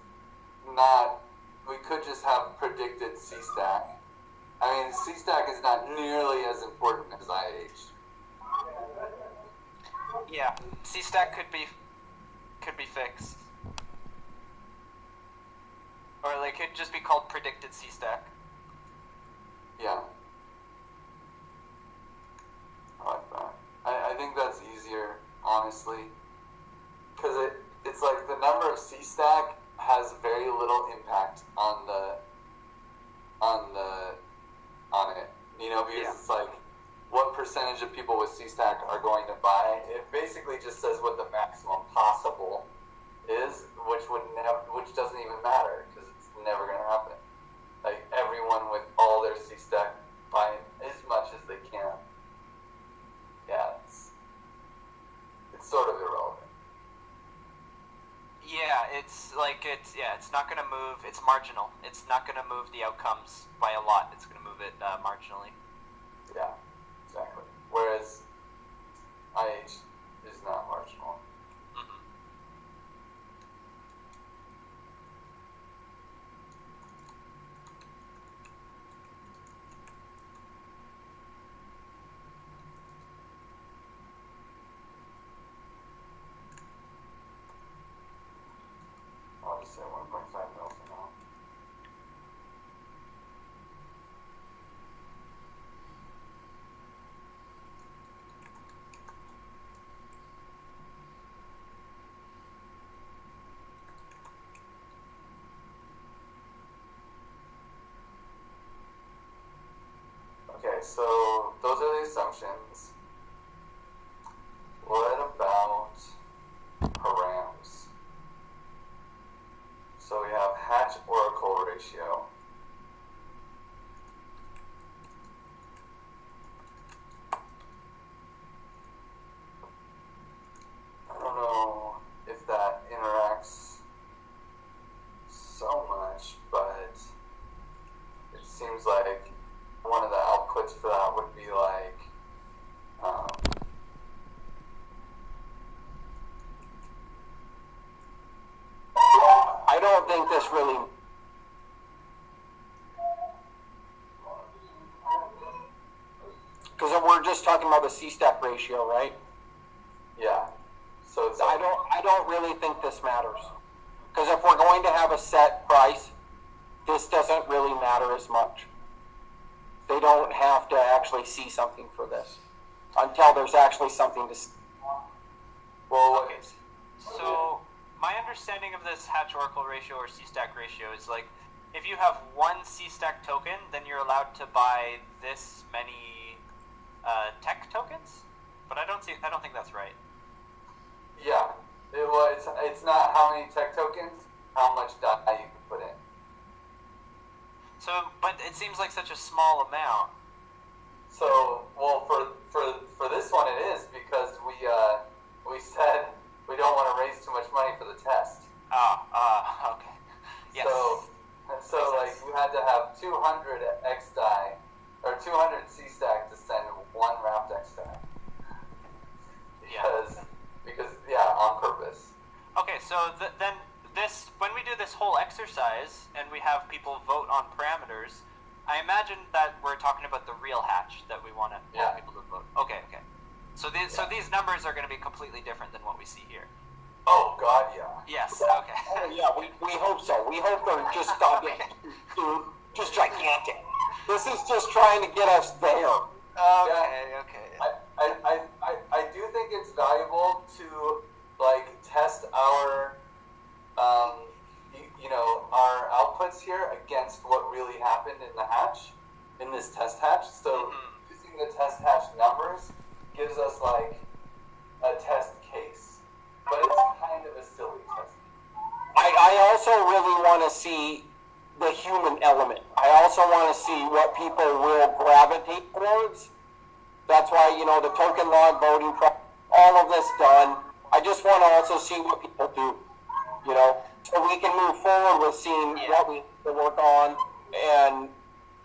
have predicted C-stack. I mean, C-stack is not nearly as important as IH. Yeah, C-stack could be fixed, or it could just be called predicted C-stack. Yeah. I like that. I think that's easier, honestly, because it's like the number of C-stack has very little impact on it. You know, because it's like what percentage of people with C-stack are going to buy. It basically just says what the maximum possible is, which doesn't even matter because it's never going to happen. Like everyone with all their C-stack buying as much as they can. Yeah, it's sort of irrelevant. Yeah, it's not going to move. It's marginal. It's not going to move the outcomes by a lot. It's going to move it marginally. Yeah, exactly. Whereas IH is not marginal. Mm-hmm. I'll just say 1.5 mil for now. Okay, so those are the assumptions. What about params? So we have hatch oracle ratio. I don't know if that interacts so much, but it seems like one of the outputs for that would be like I don't think this really. Because we're just talking about the C-stack ratio, right? yeah. don't really think this matters. Because if we're going to have a set price, this doesn't really matter as much. They don't have to actually see something for this until there's actually something to see. Well, Okay, so my understanding of this hatch oracle ratio or C-stack ratio is like, if you have one C-stack token, then you're allowed to buy this many TEC tokens. But I don't think that's right. yeah. It's not how many tech tokens, how much data you can put in. So, but it seems like such a small amount. So, well, for this one it is because we said we don't want to raise too much money for the test. Okay. Yes. So like you had to have 200 X die or 200 C stack to send one wrapped X die. Because on purpose. Okay, so then when we do this whole exercise and we have people vote on parameters, I imagine that we're talking about the real hatch that we want people to vote. Okay. So these numbers are going to be completely different than what we see here. Oh God, yeah. Yes. Okay. Yeah, we hope so. We hope they're just just gigantic. This is just trying to get us there. Okay. I do think it's valuable to like test our our outputs here against what really happened in the hatch, in this test hatch. So using the test hatch numbers gives us like a test case, but it's kind of a silly test. I also really want to see the human element. I also want to see what people will gravitate towards. That's why, the token log voting, all of this done. I just want to also see what people do, so we can move forward with seeing what we need to work on and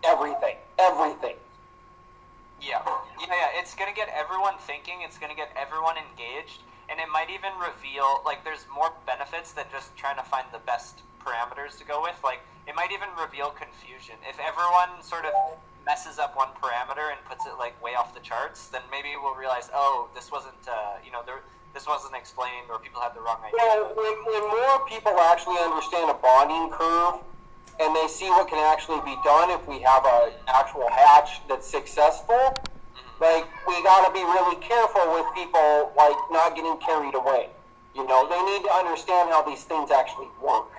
everything. Yeah. It's going to get everyone thinking. It's going to get everyone engaged. And it might even reveal, like, there's more benefits than just trying to find the best parameters to go with. Like, it might even reveal confusion. If everyone sort of messes up one parameter and puts it, like, way off the charts, then maybe we'll realize, this wasn't, this wasn't explained, or people had the wrong idea. Well, when more people actually understand a bonding curve, and they see what can actually be done if we have an actual hatch that's successful, like, we gotta be really careful with people, like, not getting carried away. They need to understand how these things actually work.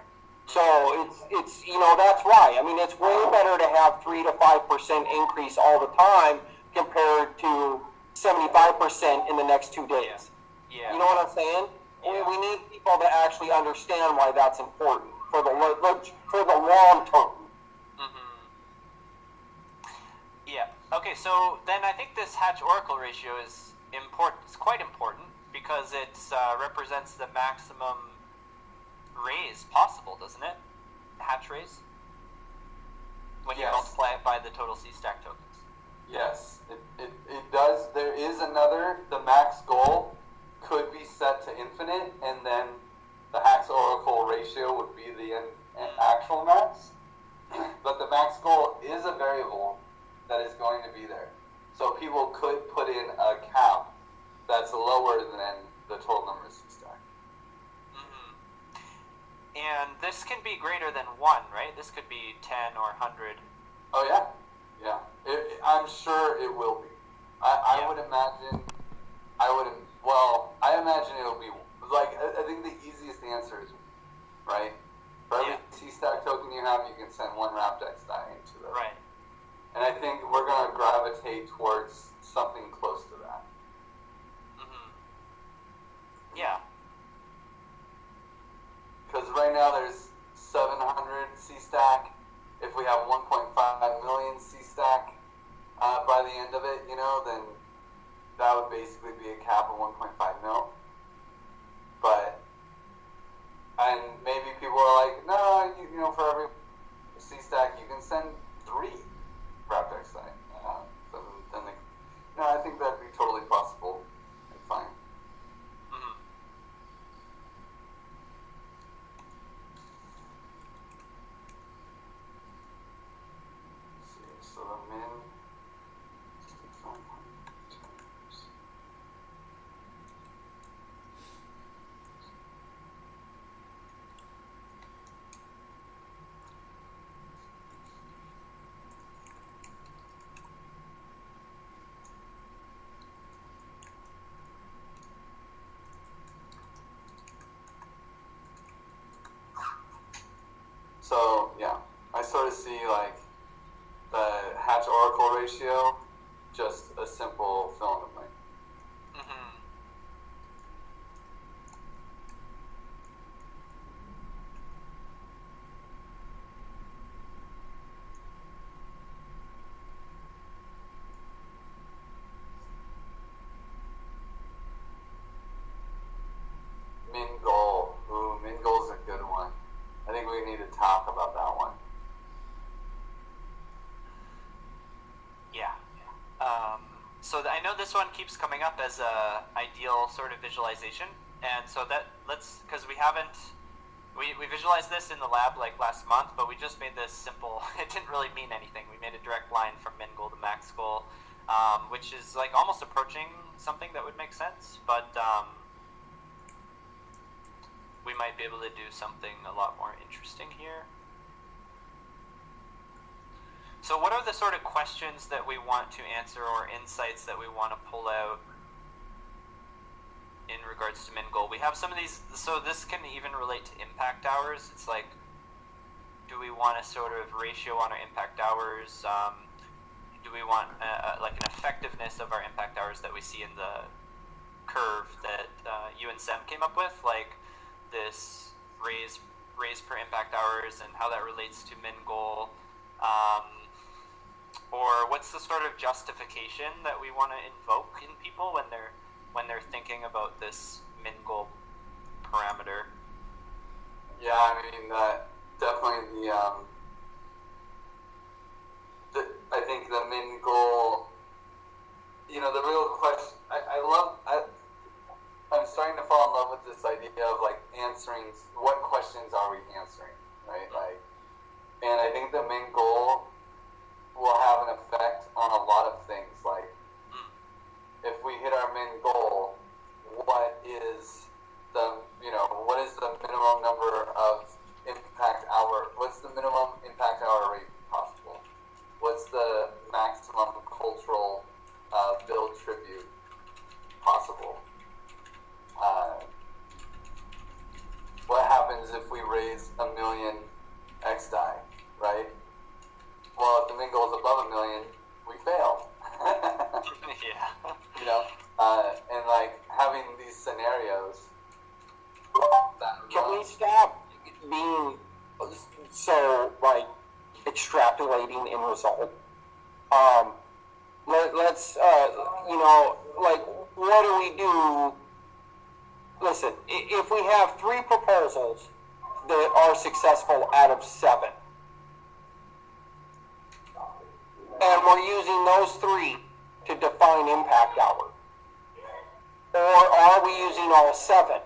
So it's that's why. I mean, it's way better to have 3 to 5% increase all the time compared to 75% in the next 2 days. Yeah. You know what I'm saying? Yeah. We need people to actually understand why that's important for the long term. Yeah. Okay, so then I think this hatch oracle ratio is important. It's quite important because it represents the maximum raise possible, doesn't it? Hatch raise? When you multiply it by the total C-stack tokens. Yes, it does. There is the max goal could be set to infinite, and then the hatch oracle ratio would be the actual max. But the max goal is a variable that is going to be there. So people could put in a cap that's lower than the total number of C-stack. And this can be greater than 1, right? This could be 10 or 100. Oh, yeah. I'm sure it will be. I would imagine, I imagine it'll be, like, I think the easiest answer is, right? For every C-stack token you have, you can send one wrapped X die into it. Right. And I think we're going to gravitate towards something close to that. Yeah. Because right now there's 700 C-stack. If we have 1.5 million C-stack by the end of it, then that would basically be a cap of 1.5 mil. And maybe people are like, no, for every C-stack you can send 3 wrapped X die. I think that'd be totally possible and fine. So the min. So yeah, I sort of see like the hatch oracle ratio, just a simple fill in the blank. Mm-hmm. Min goal. Ooh, min goal's a good one. I think we need to talk about that one. Yeah. So I know this one keeps coming up as a ideal sort of visualization, and so because we visualized this in the lab like last month, but we just made this simple. It didn't really mean anything. We made a direct line from min goal to max goal, which is like almost approaching something that would make sense, but we might be able to do something a lot more interesting here. So what are the sort of questions that we want to answer or insights that we want to pull out in regards to min goal? We have some of these, so this can even relate to impact hours. It's like, do we want a sort of ratio on our impact hours? Do we want like an effectiveness of our impact hours that we see in the curve that you and Sam came up with, like this raise per impact hours and how that relates to min goal? Or what's the sort of justification that we want to invoke in people when they're thinking about this min goal parameter? Yeah, I mean definitely I think the min goal. You know, the real question. I'm starting to fall in love with this idea of like answering. What questions are we answering, right? Like, and I think the min goal will have an effect on a lot of things. Like, if we hit our min goal, what is the minimum number of impact hour? What's the minimum impact hour rate possible? What's the maximum cultural build tribute possible? What happens if we raise 1 million X die, right? Well, if the min goal is above 1 million, we fail. Yeah. You know, and like having these scenarios. Can we stop being so like extrapolating in result? Let's like, what do we do? Listen, if we have 3 proposals that are successful out of 7, and we're using those 3 to define impact hour, or are we using all 7?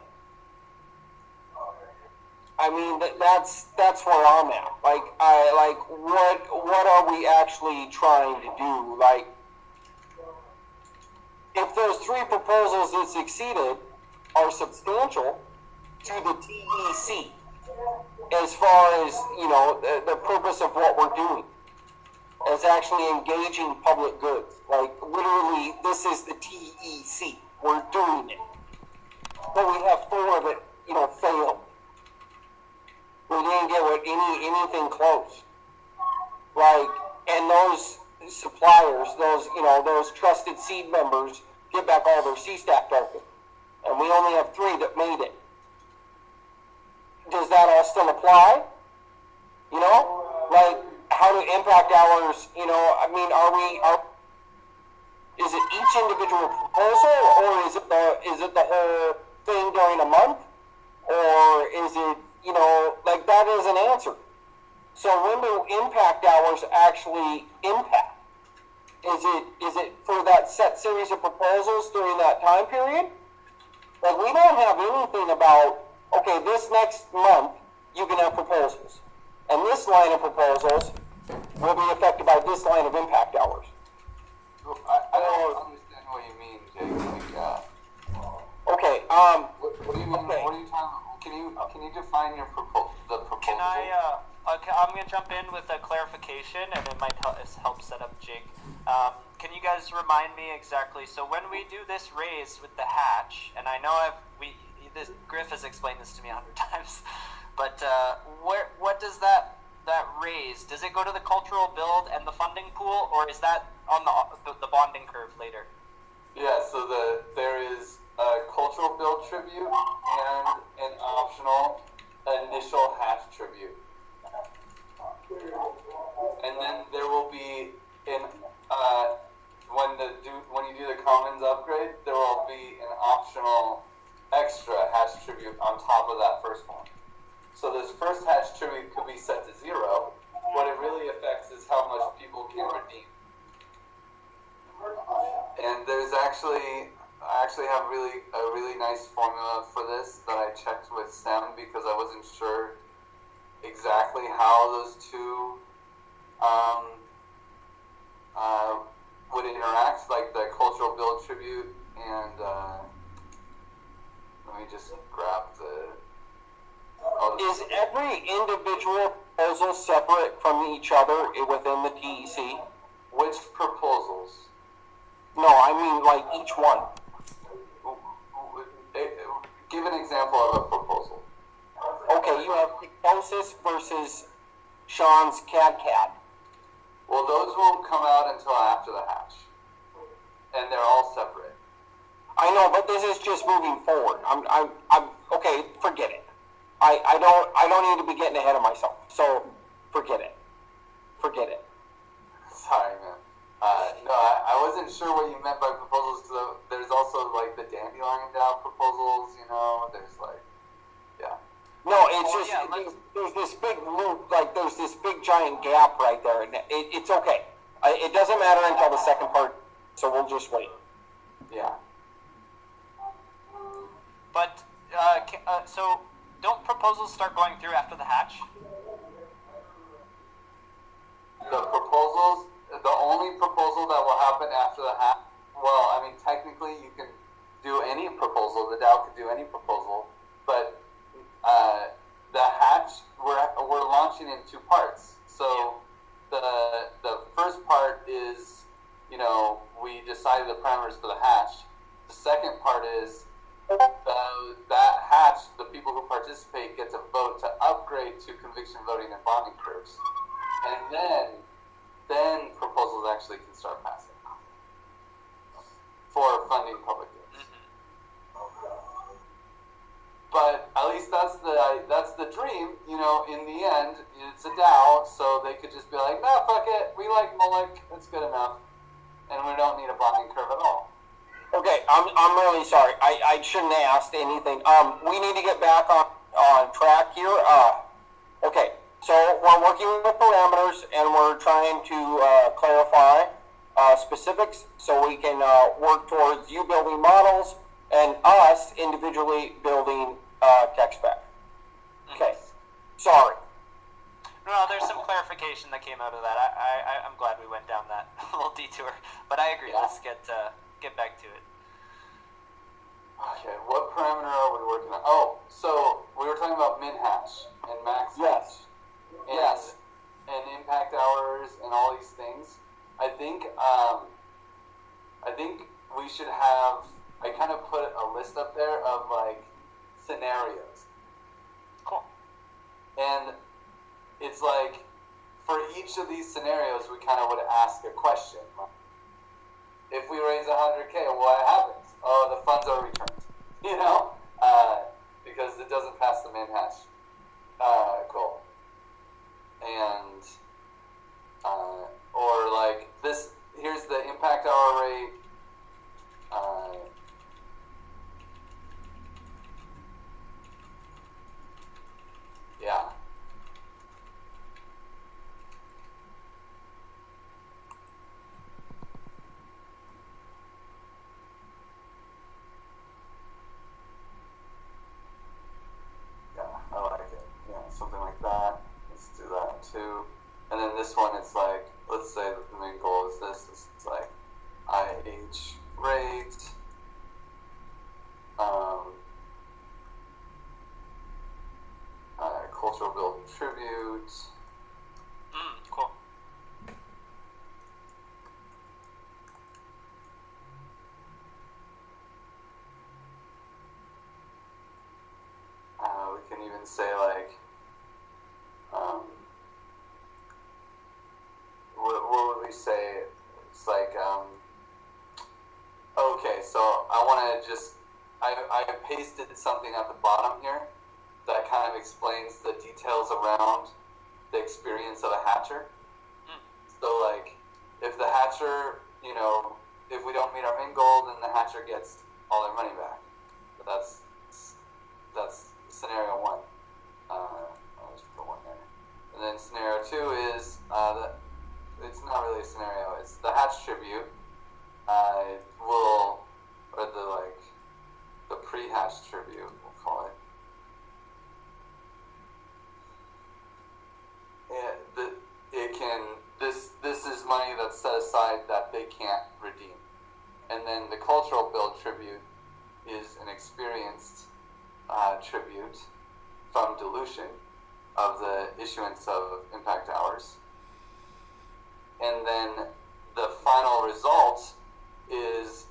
I mean, that's where I'm at. Like, what are we actually trying to do? Like, if those 3 proposals that succeeded are substantial to the TEC, as far as, you know, the purpose of what we're doing, as actually engaging public goods. Like, literally, this is the TEC. We're doing it. But we have 4 of it, you know, failed. We didn't get anything close. Like, and those suppliers, those trusted seed members get back all their C-Stack tokens. And we only have 3 that made it. Does that all still apply? You know? Like, how do impact hours, you know, I mean, is it each individual proposal, or is it the whole thing during a month? Or is it, you know, like, that is an answer. So when do impact hours actually impact? Is it for that set series of proposals during that time period? Like, we don't have anything about, okay, this next month you can have proposals, and this line of proposals will be affected by this line of impact hours. I don't understand what you mean, Jake. Like, Okay. what do you mean? Okay. What are you talking about? Can you define the proposal? Can I? I'm going to jump in with a clarification, and it might help set up Jake. Can you guys remind me exactly? So when we do this raise with the hatch, and I know Griff has explained this to me 100 times, but what does that raise, does it go to the cultural build and the funding pool, or is that on the bonding curve later? Yeah, so there is a cultural build tribute and an optional initial hatch tribute. And then there will be when you do the commons upgrade, there will be an optional extra hatch tribute on top of that first one. So this first hatch tribute could be set to 0. What it really affects is how much people can redeem. And there's I actually have a really nice formula for this that I checked with Sam because I wasn't sure exactly how those two would interact, like the cultural build tribute and let me just grab Is every individual proposal separate from each other within the TEC? which proposals? No, I mean like each one. Give an example of a proposal. Okay, you have Hypnosis versus Sean's CAD. Well, those won't come out until after the hatch, and they're all separate. I know, but this is just moving forward. I'm okay. Forget it. I don't need to be getting ahead of myself. So forget it. Sorry, man. No, I wasn't sure what you meant by proposals. So there's also like the dandelion down proposals. There's like, yeah. No, it's just there's this big loop, like there's this big giant gap right there, and it's okay. It doesn't matter until the second part, so we'll just wait. Yeah. But so don't proposals start going through after the hatch? The proposals, the only proposal that will happen after the hatch, well, I mean, technically you can do any proposal, the DAO could do any proposal, but the hatch, we're launching in 2 parts. So the first part is, we decided the parameters for the hatch. The second part is that hatch, the people who participate get to vote to upgrade to conviction voting and bonding curves. And then proposals actually can start passing for funding public goods. But at least that's the dream. In the end, it's a DAO, so they could just be like, nah, fuck it, we like Mulek, that's good enough, and we don't need a bonding curve at all. Okay, I'm really sorry. I shouldn't have asked anything. We need to get back on track here. Okay, so we're working with parameters and we're trying to clarify specifics so we can work towards you building models and us individually building tech spec. Okay, sorry. No, there's some clarification that came out of that. I'm glad we went down that little detour, but I agree. Yeah. Let's get back to it. Okay, what parameter are we working on? Oh, so we were talking about min hatch and max Yes. hatch. Yes. And impact hours and all these things. I think we should have, I kind of put a list up there of like scenarios. Cool. And it's like, for each of these scenarios, we kind of would ask a question. If we raise 100K, what happens? Oh, the funds are returned. Because it doesn't pass the min hatch goal. And, or like this, here's the impact hour rate. Yeah. I like it. Yeah, something like that. Let's do that too. And then this one, it's like, let's say that the main goal is this. It's like IH rate. Cultural build tribute. Cool. We can even say like kind of just, I pasted something at the bottom here that kind of explains the details around the experience of a hatcher. So like, if the hatcher, you know, if we don't meet our main goal, then the hatcher gets all their money back. But that's scenario one. I'll just put one there. And then scenario two is it's not really a scenario. It's the hatch tribute. The pre-hatch tribute, we'll call it. This is money that's set aside that they can't redeem. And then the cultural build tribute is an experienced tribute from dilution of the issuance of impact hours. And then the final result is,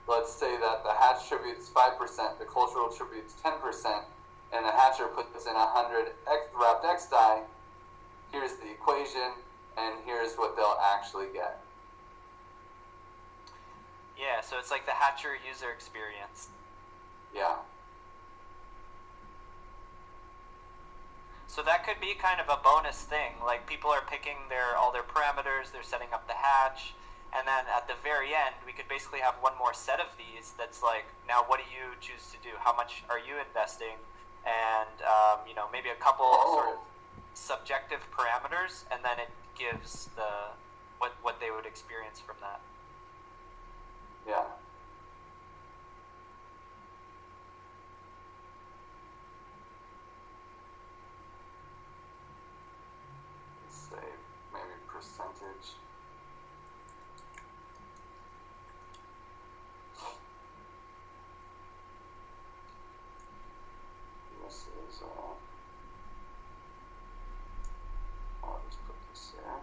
let's say that the hatch tribute is 5%, the cultural tribute is 10%, and the hatcher puts in 100 wrapped X die. Here's the equation, and here's what they'll actually get. Yeah, so it's like the hatcher user experience. Yeah. So that could be kind of a bonus thing. Like, people are picking all their parameters, they're setting up the hatch, and then at the very end, we could basically have one more set of these that's like, now what do you choose to do? How much are you investing? And, maybe a couple sort of subjective parameters, and then it gives what they would experience from that. Yeah. Let's say maybe percentage. This is I'll just put this there.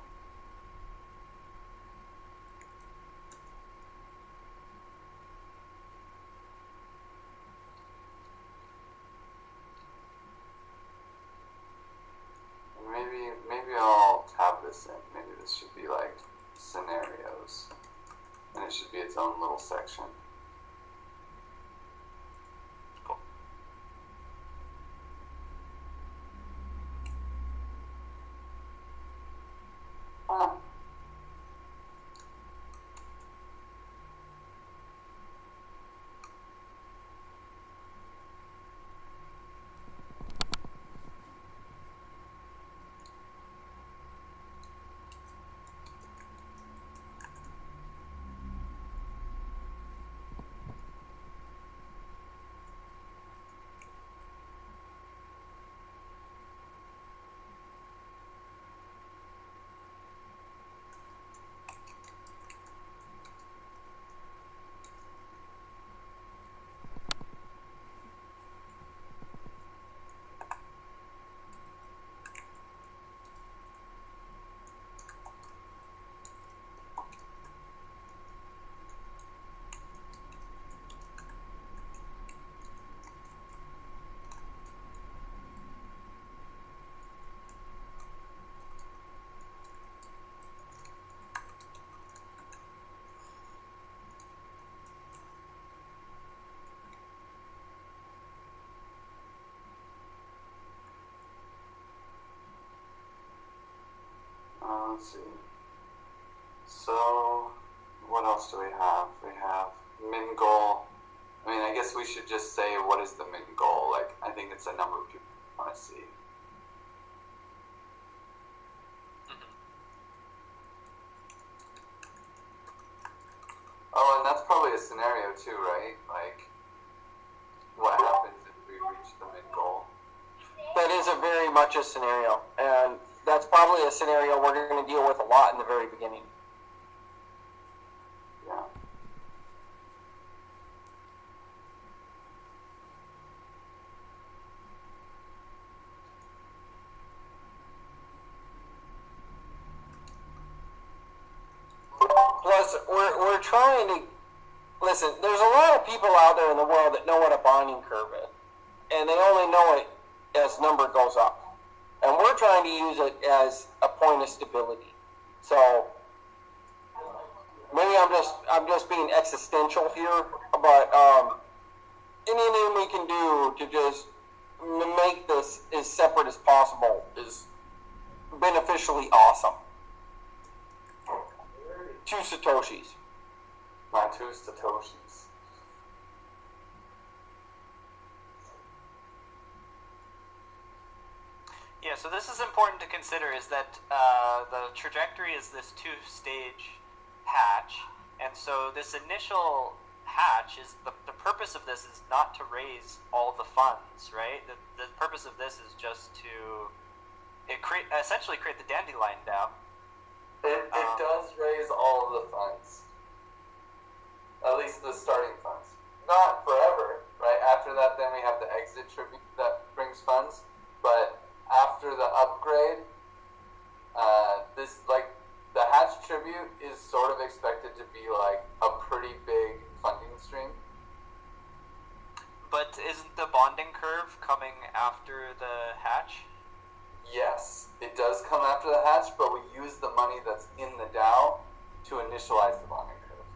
Maybe I'll tab this in. Maybe this should be like scenarios, and it should be its own little section. Cool. Let's see. So, what else do we have? We have min goal. I mean, I guess we should just say what is the min goal. Like, I think it's a number people want to see. Oh, and that's probably a scenario too, right? Like, what happens if we reach the min goal? That is a very much a scenario, and that's probably a scenario we're going to deal with a lot in the very beginning. Yeah. Plus, we're trying to listen. There's a lot of people out there in the world that know what a bonding curve is, and they only know it as number goes up. And we're trying to use it as a point of stability. So maybe I'm just being being existential here, but anything we can do to just make this as separate as possible is beneficially awesome. 2 Satoshis. My 2 Satoshis. Yeah, so this is important to consider, is that the trajectory is this 2-stage hatch, and so this initial hatch is the purpose of this is not to raise all the funds, right? The purpose of this is just to essentially create the dandelion DAO. It does raise all of the funds. At least the starting funds. Not forever, right? After that, then we have the exit tribute that brings funds. But after the upgrade, the hatch tribute is sort of expected to be like a pretty big funding stream. But isn't the bonding curve coming after the hatch? Yes, it does come after the hatch, but we use the money that's in the DAO to initialize the bonding curve.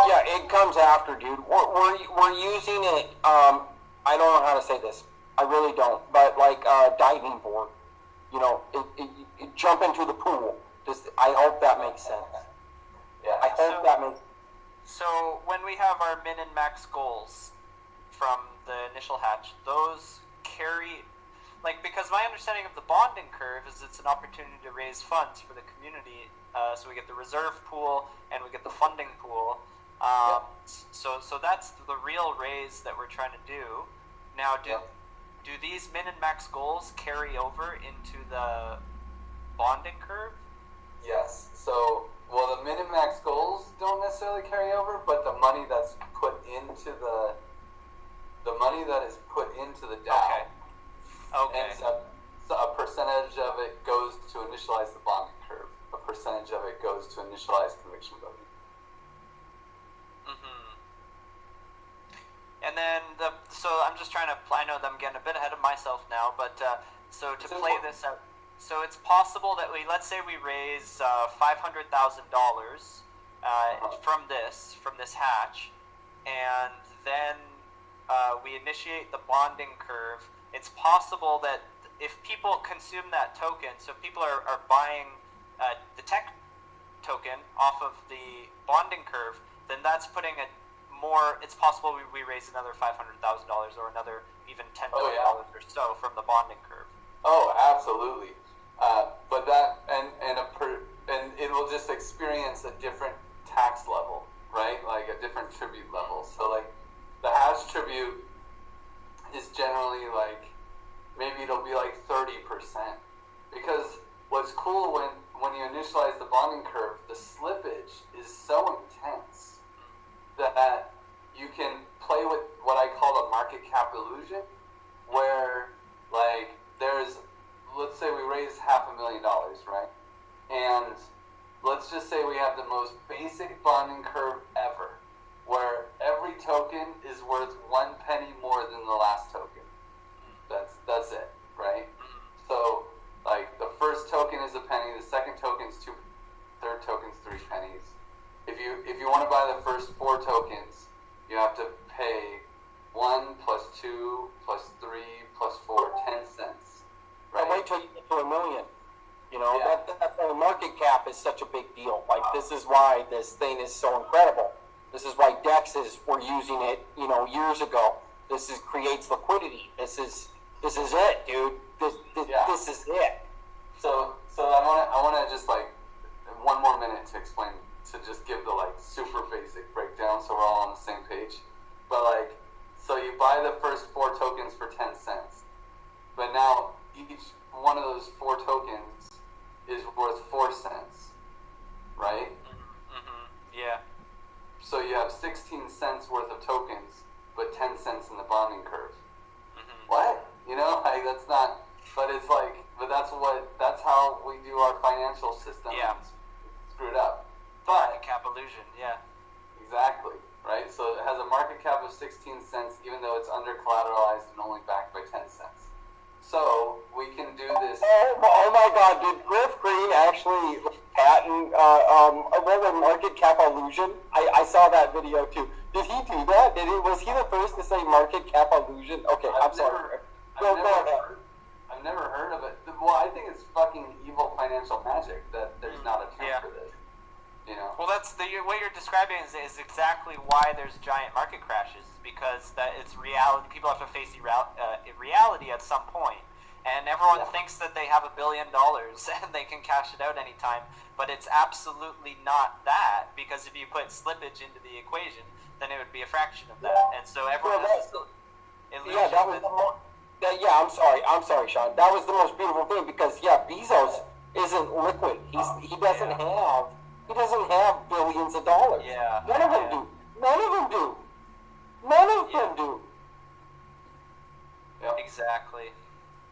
Yeah, it comes after, dude. We're using it. I don't know how to say this. I really don't. But like diving board, you know, it jump into the pool. I hope that makes sense. Yeah. I hope that makes. So when we have our min and max goals from the initial hatch, those carry, like, because my understanding of the bonding curve is it's an opportunity to raise funds for the community. So we get the reserve pool and we get the funding pool. So that's the real raise that we're trying to do. Now, do these min and max goals carry over into the bonding curve? Yes. So, well, the min and max goals don't necessarily carry over, but the money that's put into the money that is put into the DAO. Okay. And so a percentage of it goes to initialize the bonding curve. A percentage of it goes to initialize conviction building. And then so I'm just trying to, I know that I'm getting a bit ahead of myself now, but so to play this out, so it's possible that let's say we raise $500,000 from this hatch, and then we initiate the bonding curve. It's possible that if people consume that token, so if people are buying the TEC token off of the bonding curve, then that's putting it's possible we raise another $500,000 or another even $10 million or so from the bonding curve. Oh, absolutely. But that and it will just experience a different tax level, right? Like a different tribute level. So like the hash tribute is generally like maybe it'll be like 30%, because what's cool when you initialize the bonding curve, the slippage is so intense that you can play with what I call the market cap illusion, where like let's say we raise $500,000, right? And let's just say we have the most basic bonding curve ever, where every token is worth 1 penny more than the last token. That's it, right? So like the first token is a penny, the second token is 2, third token's 3 pennies. If you want to buy the first 4 tokens, you have to pay 1 plus 2 plus 3 plus 4, 10 cents. Right? And wait till you get to $1 million. You know, that's why the market cap is such a big deal. Like, this is why this thing is so incredible. This is why DEXs were using it, you know, years ago. This creates liquidity. This is it, dude. This is it. So I want to just like 1 more minute to explain, to just give the like super basic breakdown so we're all on the same page. But like, so you buy the first 4 tokens for 10 cents, but now each one of those 4 tokens is worth 4 cents, right? Yeah. So you have 16 cents worth of tokens, but 10 cents in the bonding curve. What? You know, like that's not. But it's like, but that's how we do our financial system. Yeah. Screw it up. Market cap illusion. Yeah. Exactly. Right. So it has a market cap of 16 cents, even though it's under collateralized and only backed by 10 cents. So we can do this. Oh my God! Did Griff Green actually have that, and another market cap illusion. I saw that video too. Did he do that? Was he the first to say market cap illusion? Okay, I'm sorry. Go ahead. I've never heard of it. Well, I think it's fucking evil financial magic that there's not a term for this. You know. Well, that's what you're describing is exactly why there's giant market crashes, because that it's reality. People have to face reality at some point, and everyone thinks that they have $1 billion and they can cash it out anytime. But it's absolutely not that, because if you put slippage into the equation, then it would be a fraction of that, and so everyone has this illusion. Yeah, that was I'm sorry, Sean. That was the most beautiful thing because Bezos isn't liquid. He doesn't have billions of dollars. Yeah. None of them do. None of them do. None of them do. Yep. Exactly.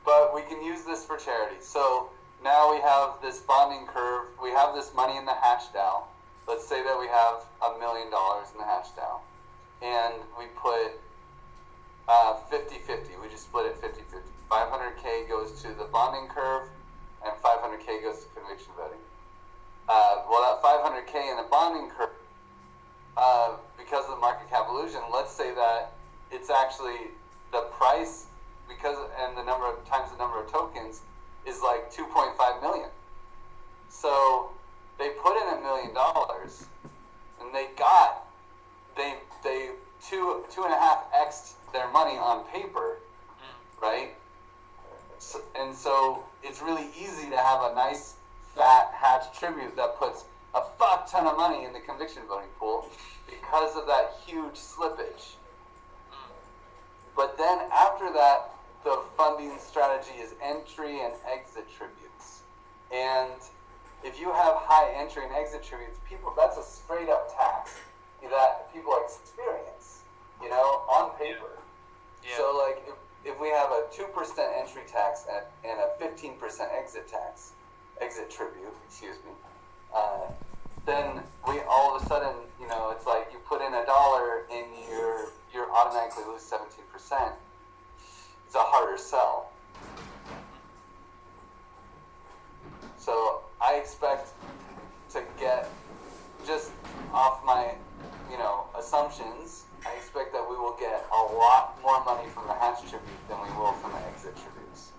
But we can use this for charity. So now we have this bonding curve. We have this money in the hash DAO. Let's say that we have $1 million in the hash DAO. And we put 50-50. We just split it 50-50. 500K goes to the bonding curve, and 500K goes to conviction voting. Well, that 500K in the bonding curve, because of the market cap illusion, let's say that it's actually the price and the number of times the number of tokens is like 2.5 million. So they put in $1 million, and they 2.5x their money on paper, right? So it's really easy to have a nice fat hatch tribute that puts a fuck ton of money in the conviction voting pool because of that huge slippage. But then after that, the funding strategy is entry and exit tributes. And if you have high entry and exit tributes, that's a straight up tax that people experience, on paper. Yeah. So like if we have a 2% entry tax and a 15% exit tribute, then we all of a sudden, it's like you put in $1 and you're automatically lose 17%. It's a harder sell. So I expect to get, just off my, assumptions, I expect that we will get a lot more money from the hatch tribute than we will from the exit tributes.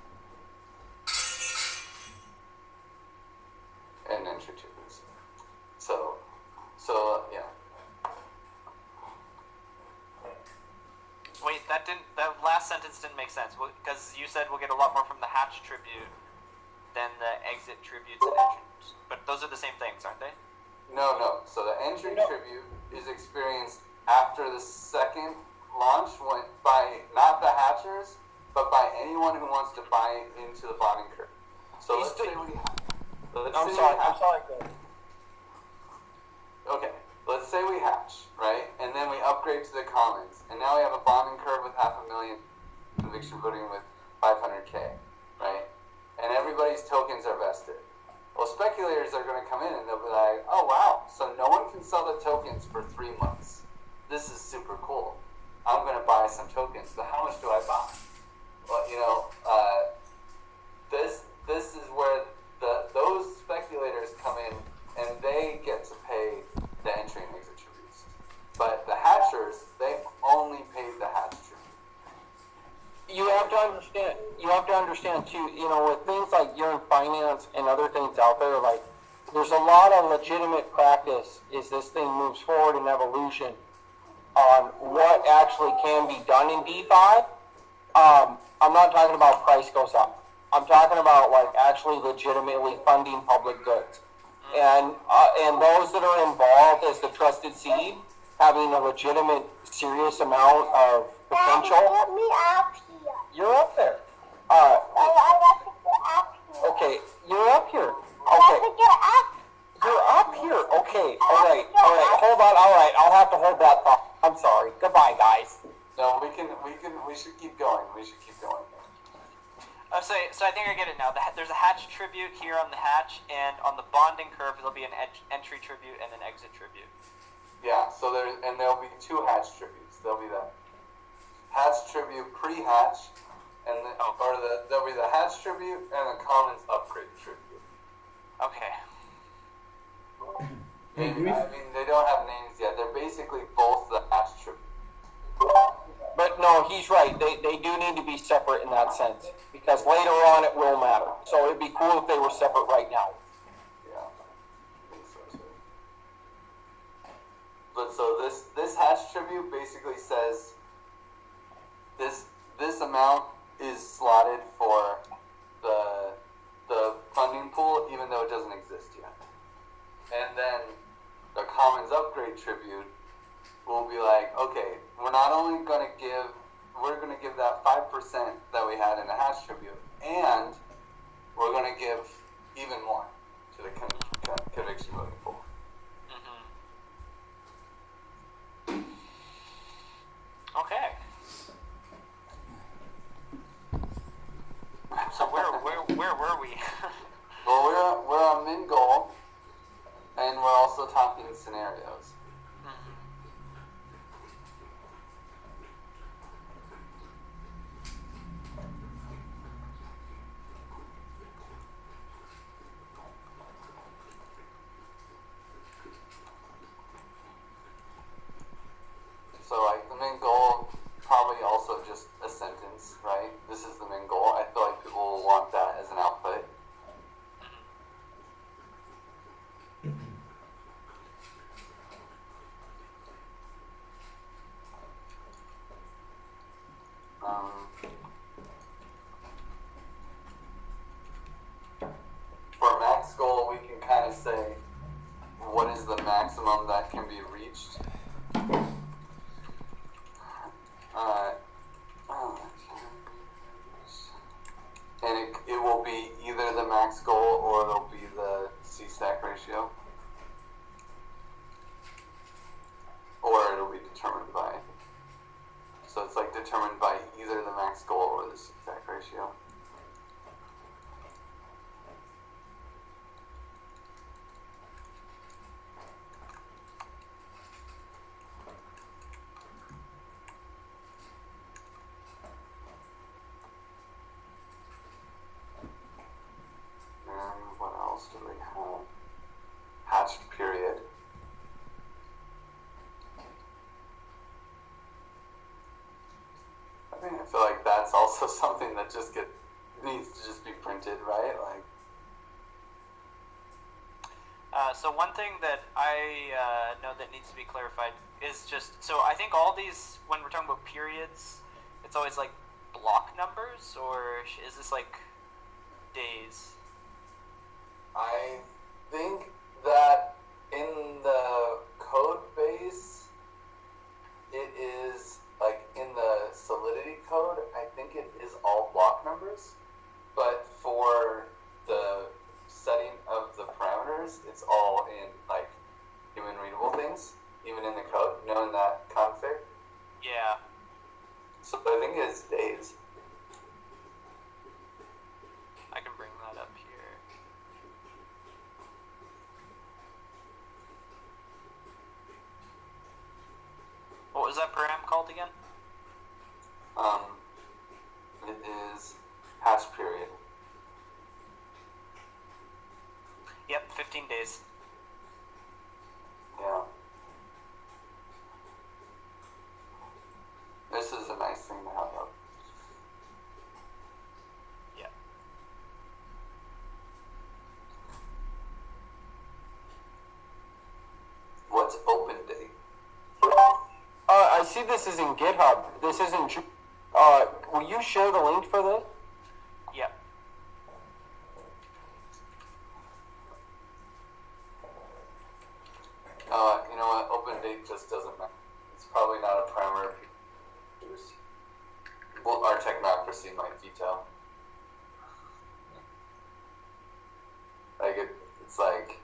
And entry tributes. So yeah. Wait, that last sentence didn't make sense, because you said we'll get a lot more from the hatch tribute than the exit tributes and entry. But those are the same things, aren't they? No. So the entry tribute is experienced after the second launch, by not the hatchers, but by anyone who wants to buy into the bonding curve. So let's say we hatch, right? And then we upgrade to the commons. And now we have a bonding curve with 500,000 conviction voting with 500K, right? And everybody's tokens are vested. Well, speculators are going to come in and they'll be like, oh, wow, so no one can sell the tokens for 3 months. This is super cool. I'm going to buy some tokens. But how much do I buy? Well, this is where those speculators come in and they get to pay the entry and exit tributes. But the hatchers, they've only paid the hatch tribute. You have to understand too, with things like Yearn Finance and other things out there, like, there's a lot of legitimate practice as this thing moves forward in evolution on what actually can be done in DeFi. I'm not talking about price goes up. I'm talking about like actually legitimately funding public goods. And those that are involved as the trusted seed, having a legitimate, serious amount of potential. Let me up here. You're up there. I have to get up here. Okay, you're up here. I have Okay, to get up. you're up here. Okay, all right. Hold on. All right, I'll have to hold that thought. I'm sorry. Goodbye, guys. No, we should keep going. So I think I get it now. There's a hatch tribute here on the hatch, and on the bonding curve, there'll be an entry tribute and an exit tribute. Yeah, so there'll be 2 hatch tributes. There'll be the hatch tribute pre-hatch, and there'll be the hatch tribute and the commons upgrade tribute. Okay. Hey, Maybe, Griff. I mean, they don't have names yet. They're basically both the hash tribute. But no, he's right. They do need to be separate in that sense because later on it will matter. So it'd be cool if they were separate right now. Yeah, I think so too. But so this hash tribute basically says this amount is slotted for the funding pool, even though it doesn't exist yet. And then the Commons upgrade tribute will be like, okay, we're not only gonna give that 5% that we had in the hash tribute, and we're gonna give even more to the conviction voting pool. Okay. So where were we? Well, we're on min goal, and we're also talking scenarios. So like the main goal, probably also just a sentence, right? This is the main goal. I feel like people will want that as an output. For max goal, we can kind of say what is the maximum that can be reached. And it will be either the max goal or it'll be the C-stack ratio. Or it'll be determined by. So it's like determined by either the max goal or the C-stack ratio. And what else do we have? Hatched period. I mean, I feel like that's also something that needs to just be printed, right? Like, So one thing that I know that needs to be clarified is just, so I think all these, when we're talking about periods, it's always like block numbers, or is this like days? I think that in the code base, it is like in the solidity code, I think it is all block numbers, but for the setting of the parameters, it's all in like human readable things, even in the code, knowing that config. Yeah. So I think it's days. I can bring that up here. What was that param called again? It is hash period. Yep, 15 days. Yeah. This is a nice thing to have up. Yeah. What's open date? I see this is in GitHub. This isn't. Will you share the link for this? Yep. You know what? Open date just doesn't matter. It's probably not a parameter. Well, our technocracy might veto. Like it's like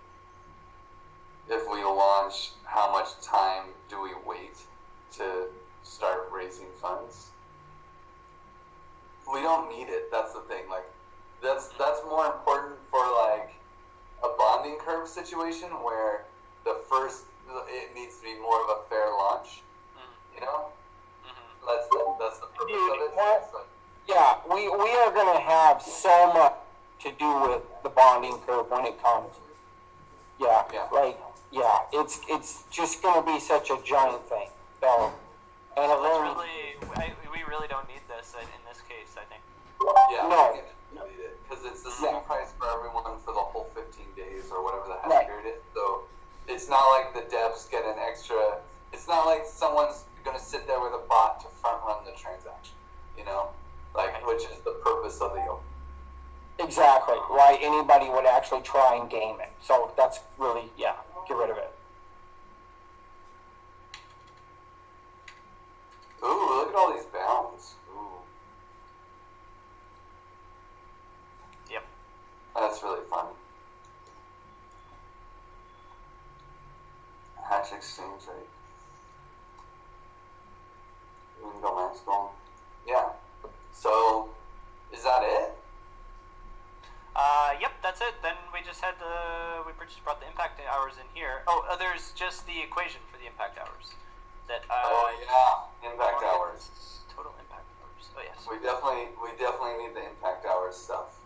if we launch, how much time do we wait to start raising funds? We don't need it. That's the thing. Like that's more important for like a bonding curve situation where it needs to be more of a fair launch. You know, that's the purpose of it. So, Yeah, we are going to have so much to do with the bonding curve when it comes. Yeah. Yeah. Like, yeah, it's just gonna be such a giant thing. So, and a Let's very, we really don't need this in this case, I think. Yeah, No. we can need it because it's the same price for everyone for the whole 15 days or whatever the hash Right. period is. So it's not like the devs get an extra. It's not like someone's gonna sit there with a bot to front run the transaction. You know, like which is the purpose of the open. exactly, why anybody would actually try and game it. So that's really, yeah, get rid of it. Ooh, look at all these bounds. Ooh, Yep. that's really fun. Hash exchange rate. We can go max goal. Yeah. So, is that it? Yep, that's it. Then we just had we just brought the impact hours in here. Oh, there's just the equation for the impact hours. That Oh yeah, impact hours. Total impact hours. Oh yes. We definitely need the impact hours stuff.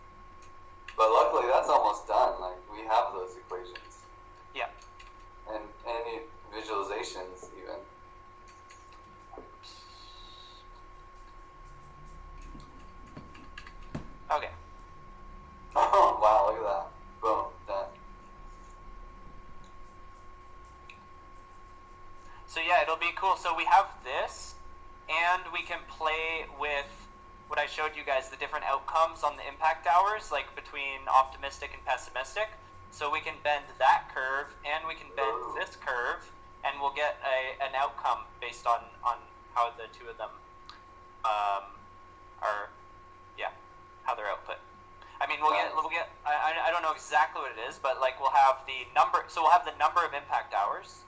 But luckily, that's almost done. Like we have those equations Yeah. and any visualizations even. Okay. Oh wow, look at that. Boom, done. So yeah, it'll be cool. So we have this, and we can play with what I showed you guys, the different outcomes on the impact hours, like between optimistic and pessimistic. So we can bend that curve, and we can bend this curve, and we'll get an outcome based on how the two of them are, yeah, how their output. I mean, we'll get I don't know exactly what it is, but like we'll have the number. So we'll have the number of impact hours.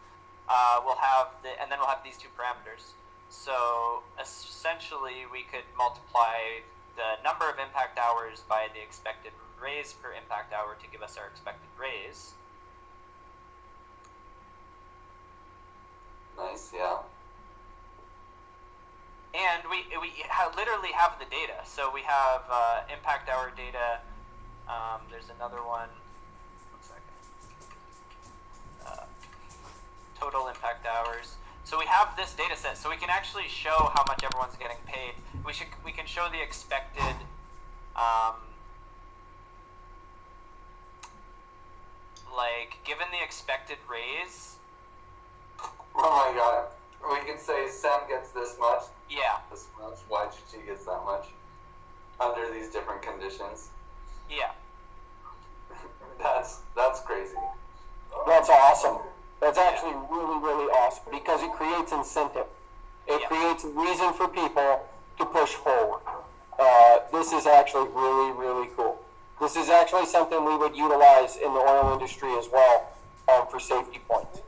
We'll have and then we'll have these two parameters. So essentially, we could multiply the number of impact hours by the expected raise per impact hour to give us our expected raise. Nice, yeah. And we literally have the data. So we have impact hour data. There's another one. 1 second. Total impact hours. So we have this data set. So we can actually show how much everyone's getting paid. We can show the expected. Like given the expected raise. Oh my god. We can say Sam gets this much. Yeah. This much. YGG gets that much. Under these different conditions. Yeah. That's crazy. That's awesome. That's actually really, really awesome because it creates incentive. It creates a reason for people to push forward. This is actually really, really cool. This is actually something we would utilize in the oil industry as well for safety points.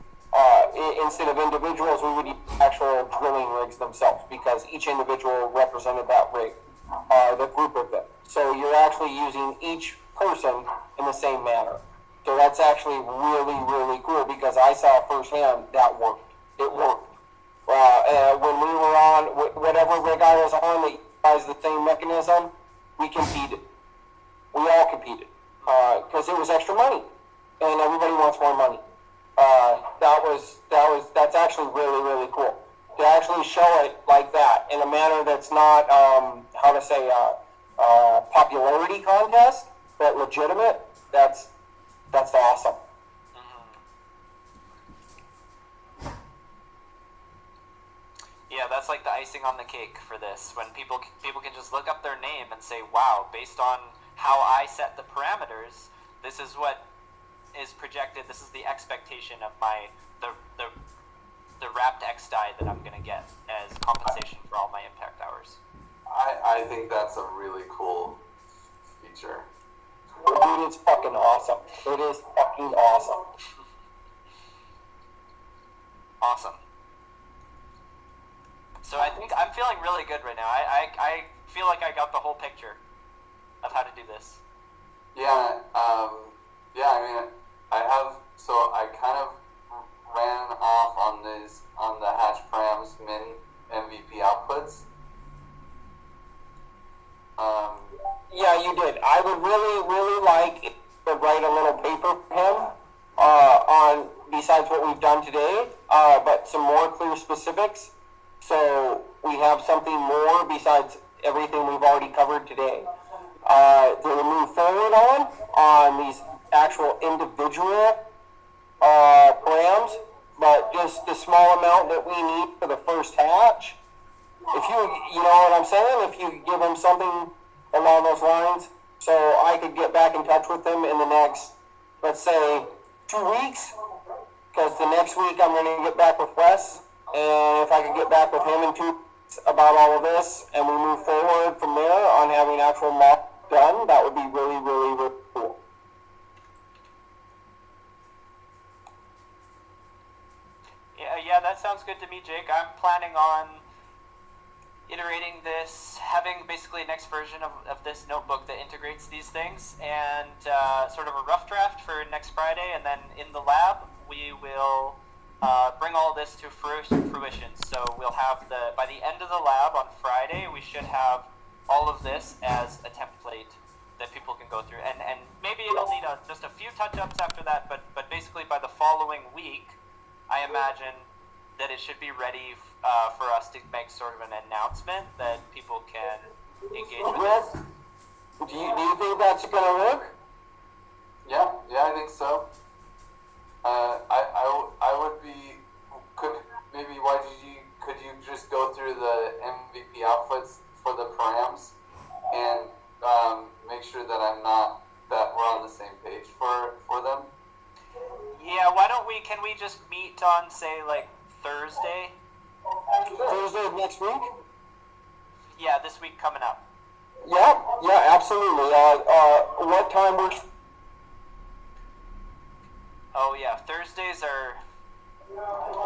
Instead of individuals, we would use actual drilling rigs themselves because each individual represented that rig, the group of them. So you're actually using each person in the same manner. So that's actually really, really cool because I saw firsthand that worked. It worked. When we were on, whatever rig I was on that utilized the same mechanism, we competed. We all competed because it was extra money, and everybody wants more money. That's actually really, really cool to actually show it like that in a manner that's not popularity contest, but legitimate. That's awesome. Yeah, that's like the icing on the cake for this. When people can just look up their name and say, "Wow, based on how I set the parameters, this is what is projected. This is the expectation of the wrapped X die that I'm gonna get as compensation for all my impact hours." I think that's a really cool feature. Dude, it's fucking awesome. It is fucking awesome. Awesome. So I think I'm feeling really good right now. I feel like I got the whole picture of how to do this. Yeah, I mean, I kind of ran off on the hash params min MVP outputs. Yeah, you did. I would really, really like to write a little paper for him on besides what we've done today, but some more clear specifics. So we have something more besides everything we've already covered today. To move forward on these actual individual params, but just the small amount that we need for the first hatch. If you know what I'm saying, if you give them something along those lines, so I could get back in touch with them in the next, let's say, 2 weeks, because the next week I'm going to get back with Wes, and if I could get back with him in 2 weeks about all of this, and we move forward from there on having actual mock done, that would be really, really, really cool. Yeah, that sounds good to me, Jake. I'm planning on iterating this, having basically a next version of this notebook that integrates these things, and sort of a rough draft for next Friday, and then in the lab we will bring all this to fruition. So we'll have by the end of the lab on Friday, we should have all of this as a template that people can go through, and maybe it'll need just a few touch-ups after that, but basically by the following week, I imagine that it should be ready for us to make sort of an announcement that people can engage with. Yes. Do you think that's going to work? Yeah, I think so. I would be, maybe YGG, could you just go through the MVP outputs for the params and make sure that we're on the same page for them? Yeah, can we just meet on, say, like, Thursday? Thursday of next week? Yeah, this week coming up. Yeah, absolutely. What time works? Oh yeah, Thursdays are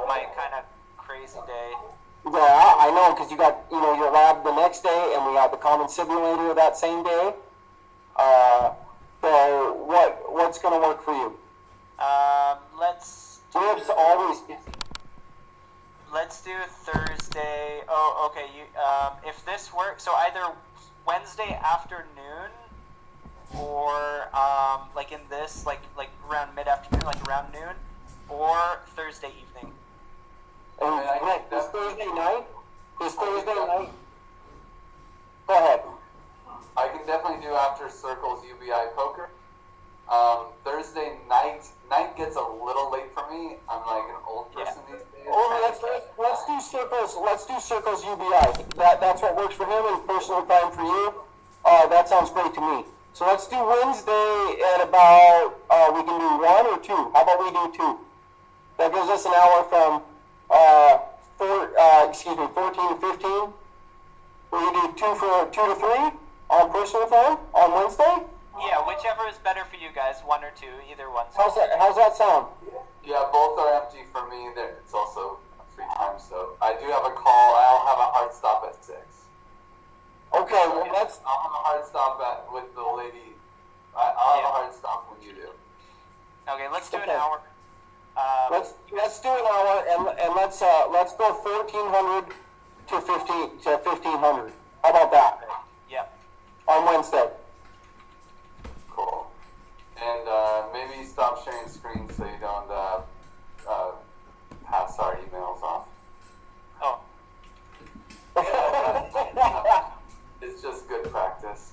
my kind of crazy day. Yeah, I know, because you got, your lab the next day, and we have the common simulator that same day. So what's going to work for you? We're always busy. Let's do Thursday. Oh, okay. If this works, so either Wednesday afternoon, or like in this, like around mid-afternoon, like around noon, or Thursday evening. And this Thursday night. Go ahead. I can definitely do after Circles UBI poker. Thursday night gets a little late for me. I'm like an old person these days. Let's do Circles. Let's do Circles UBI. That's what works for him, and personal time for you. That sounds great to me. So let's do Wednesday at about. We can do 1 or 2. How about we do 2? That gives us an hour from 14 to 15. We can do 2 to 3 on personal time on Wednesday. Yeah, whichever is better for you guys, 1 or 2, either one's. How's that sound? Yeah, both are empty for me. It's also free time, so I do have a call. I'll have a hard stop at 6. Okay, well I'll have a hard stop with the lady. I'll have a hard stop when you do. Okay, let's do an hour. Let's do an hour, and let's go 1400 to 1500. How about that? Yeah. On Wednesday. Cool. And maybe stop sharing screens so you don't pass our emails off. Oh. It's just good practice.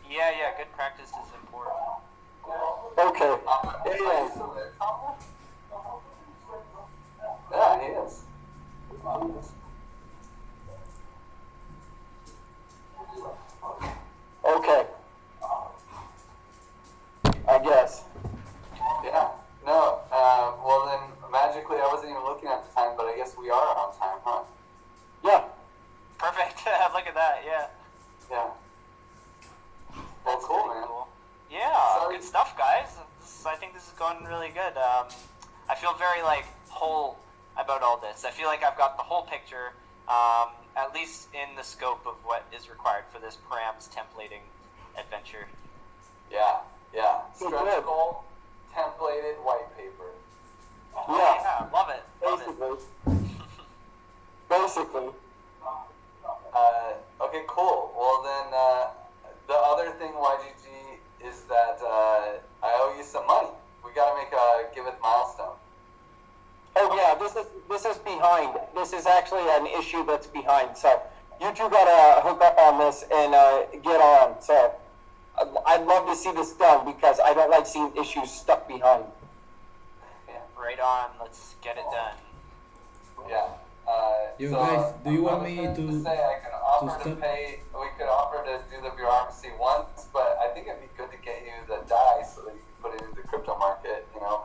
Yeah, good practice is important. Okay. Anyways. Yeah, he is. Okay. I guess. Yeah. No. Well then, magically, I wasn't even looking at the time, but I guess we are on time, huh? Yeah. Perfect. Look at that. Yeah. Yeah. That's cool, man. Cool. Yeah. Good stuff, guys. I think this is going really good. I feel very whole about all this. I feel like I've got the whole picture, at least in the scope of what is required for this params templating adventure. Yeah. Stretch goal, templated white paper. Yeah, love it. Basically. Okay, cool. Well then, the other thing, YGG, is that I owe you some money. We gotta make a behind. This is actually an issue that's behind. So you two gotta hook up on this and get on. So I'd love to see this done because I don't like seeing issues stuck behind. Right on. Let's get it done. Yeah. Yo, so guys, do you I want was me going to say I can offer to stop? pay? We could offer to do the bureaucracy once, but I think it'd be good to get you the DAI so that you can put it into the crypto market. You know.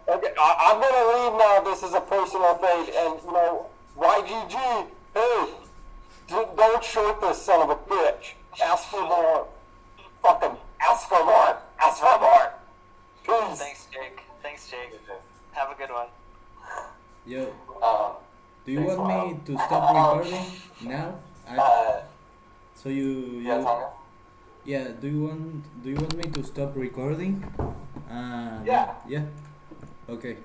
Okay, I'm gonna leave now. This is a personal thing, and you know, YGG, hey, don't short this son of a bitch. Ask for more. Fucking ask for more. Ask for more. Peace. Thanks, Jake. Have a good one. Yo, do you thanks, want me Miles. to stop recording now? So Yeah, Tonga? yeah. Do you want me to stop recording? Yeah. Yeah. Okay.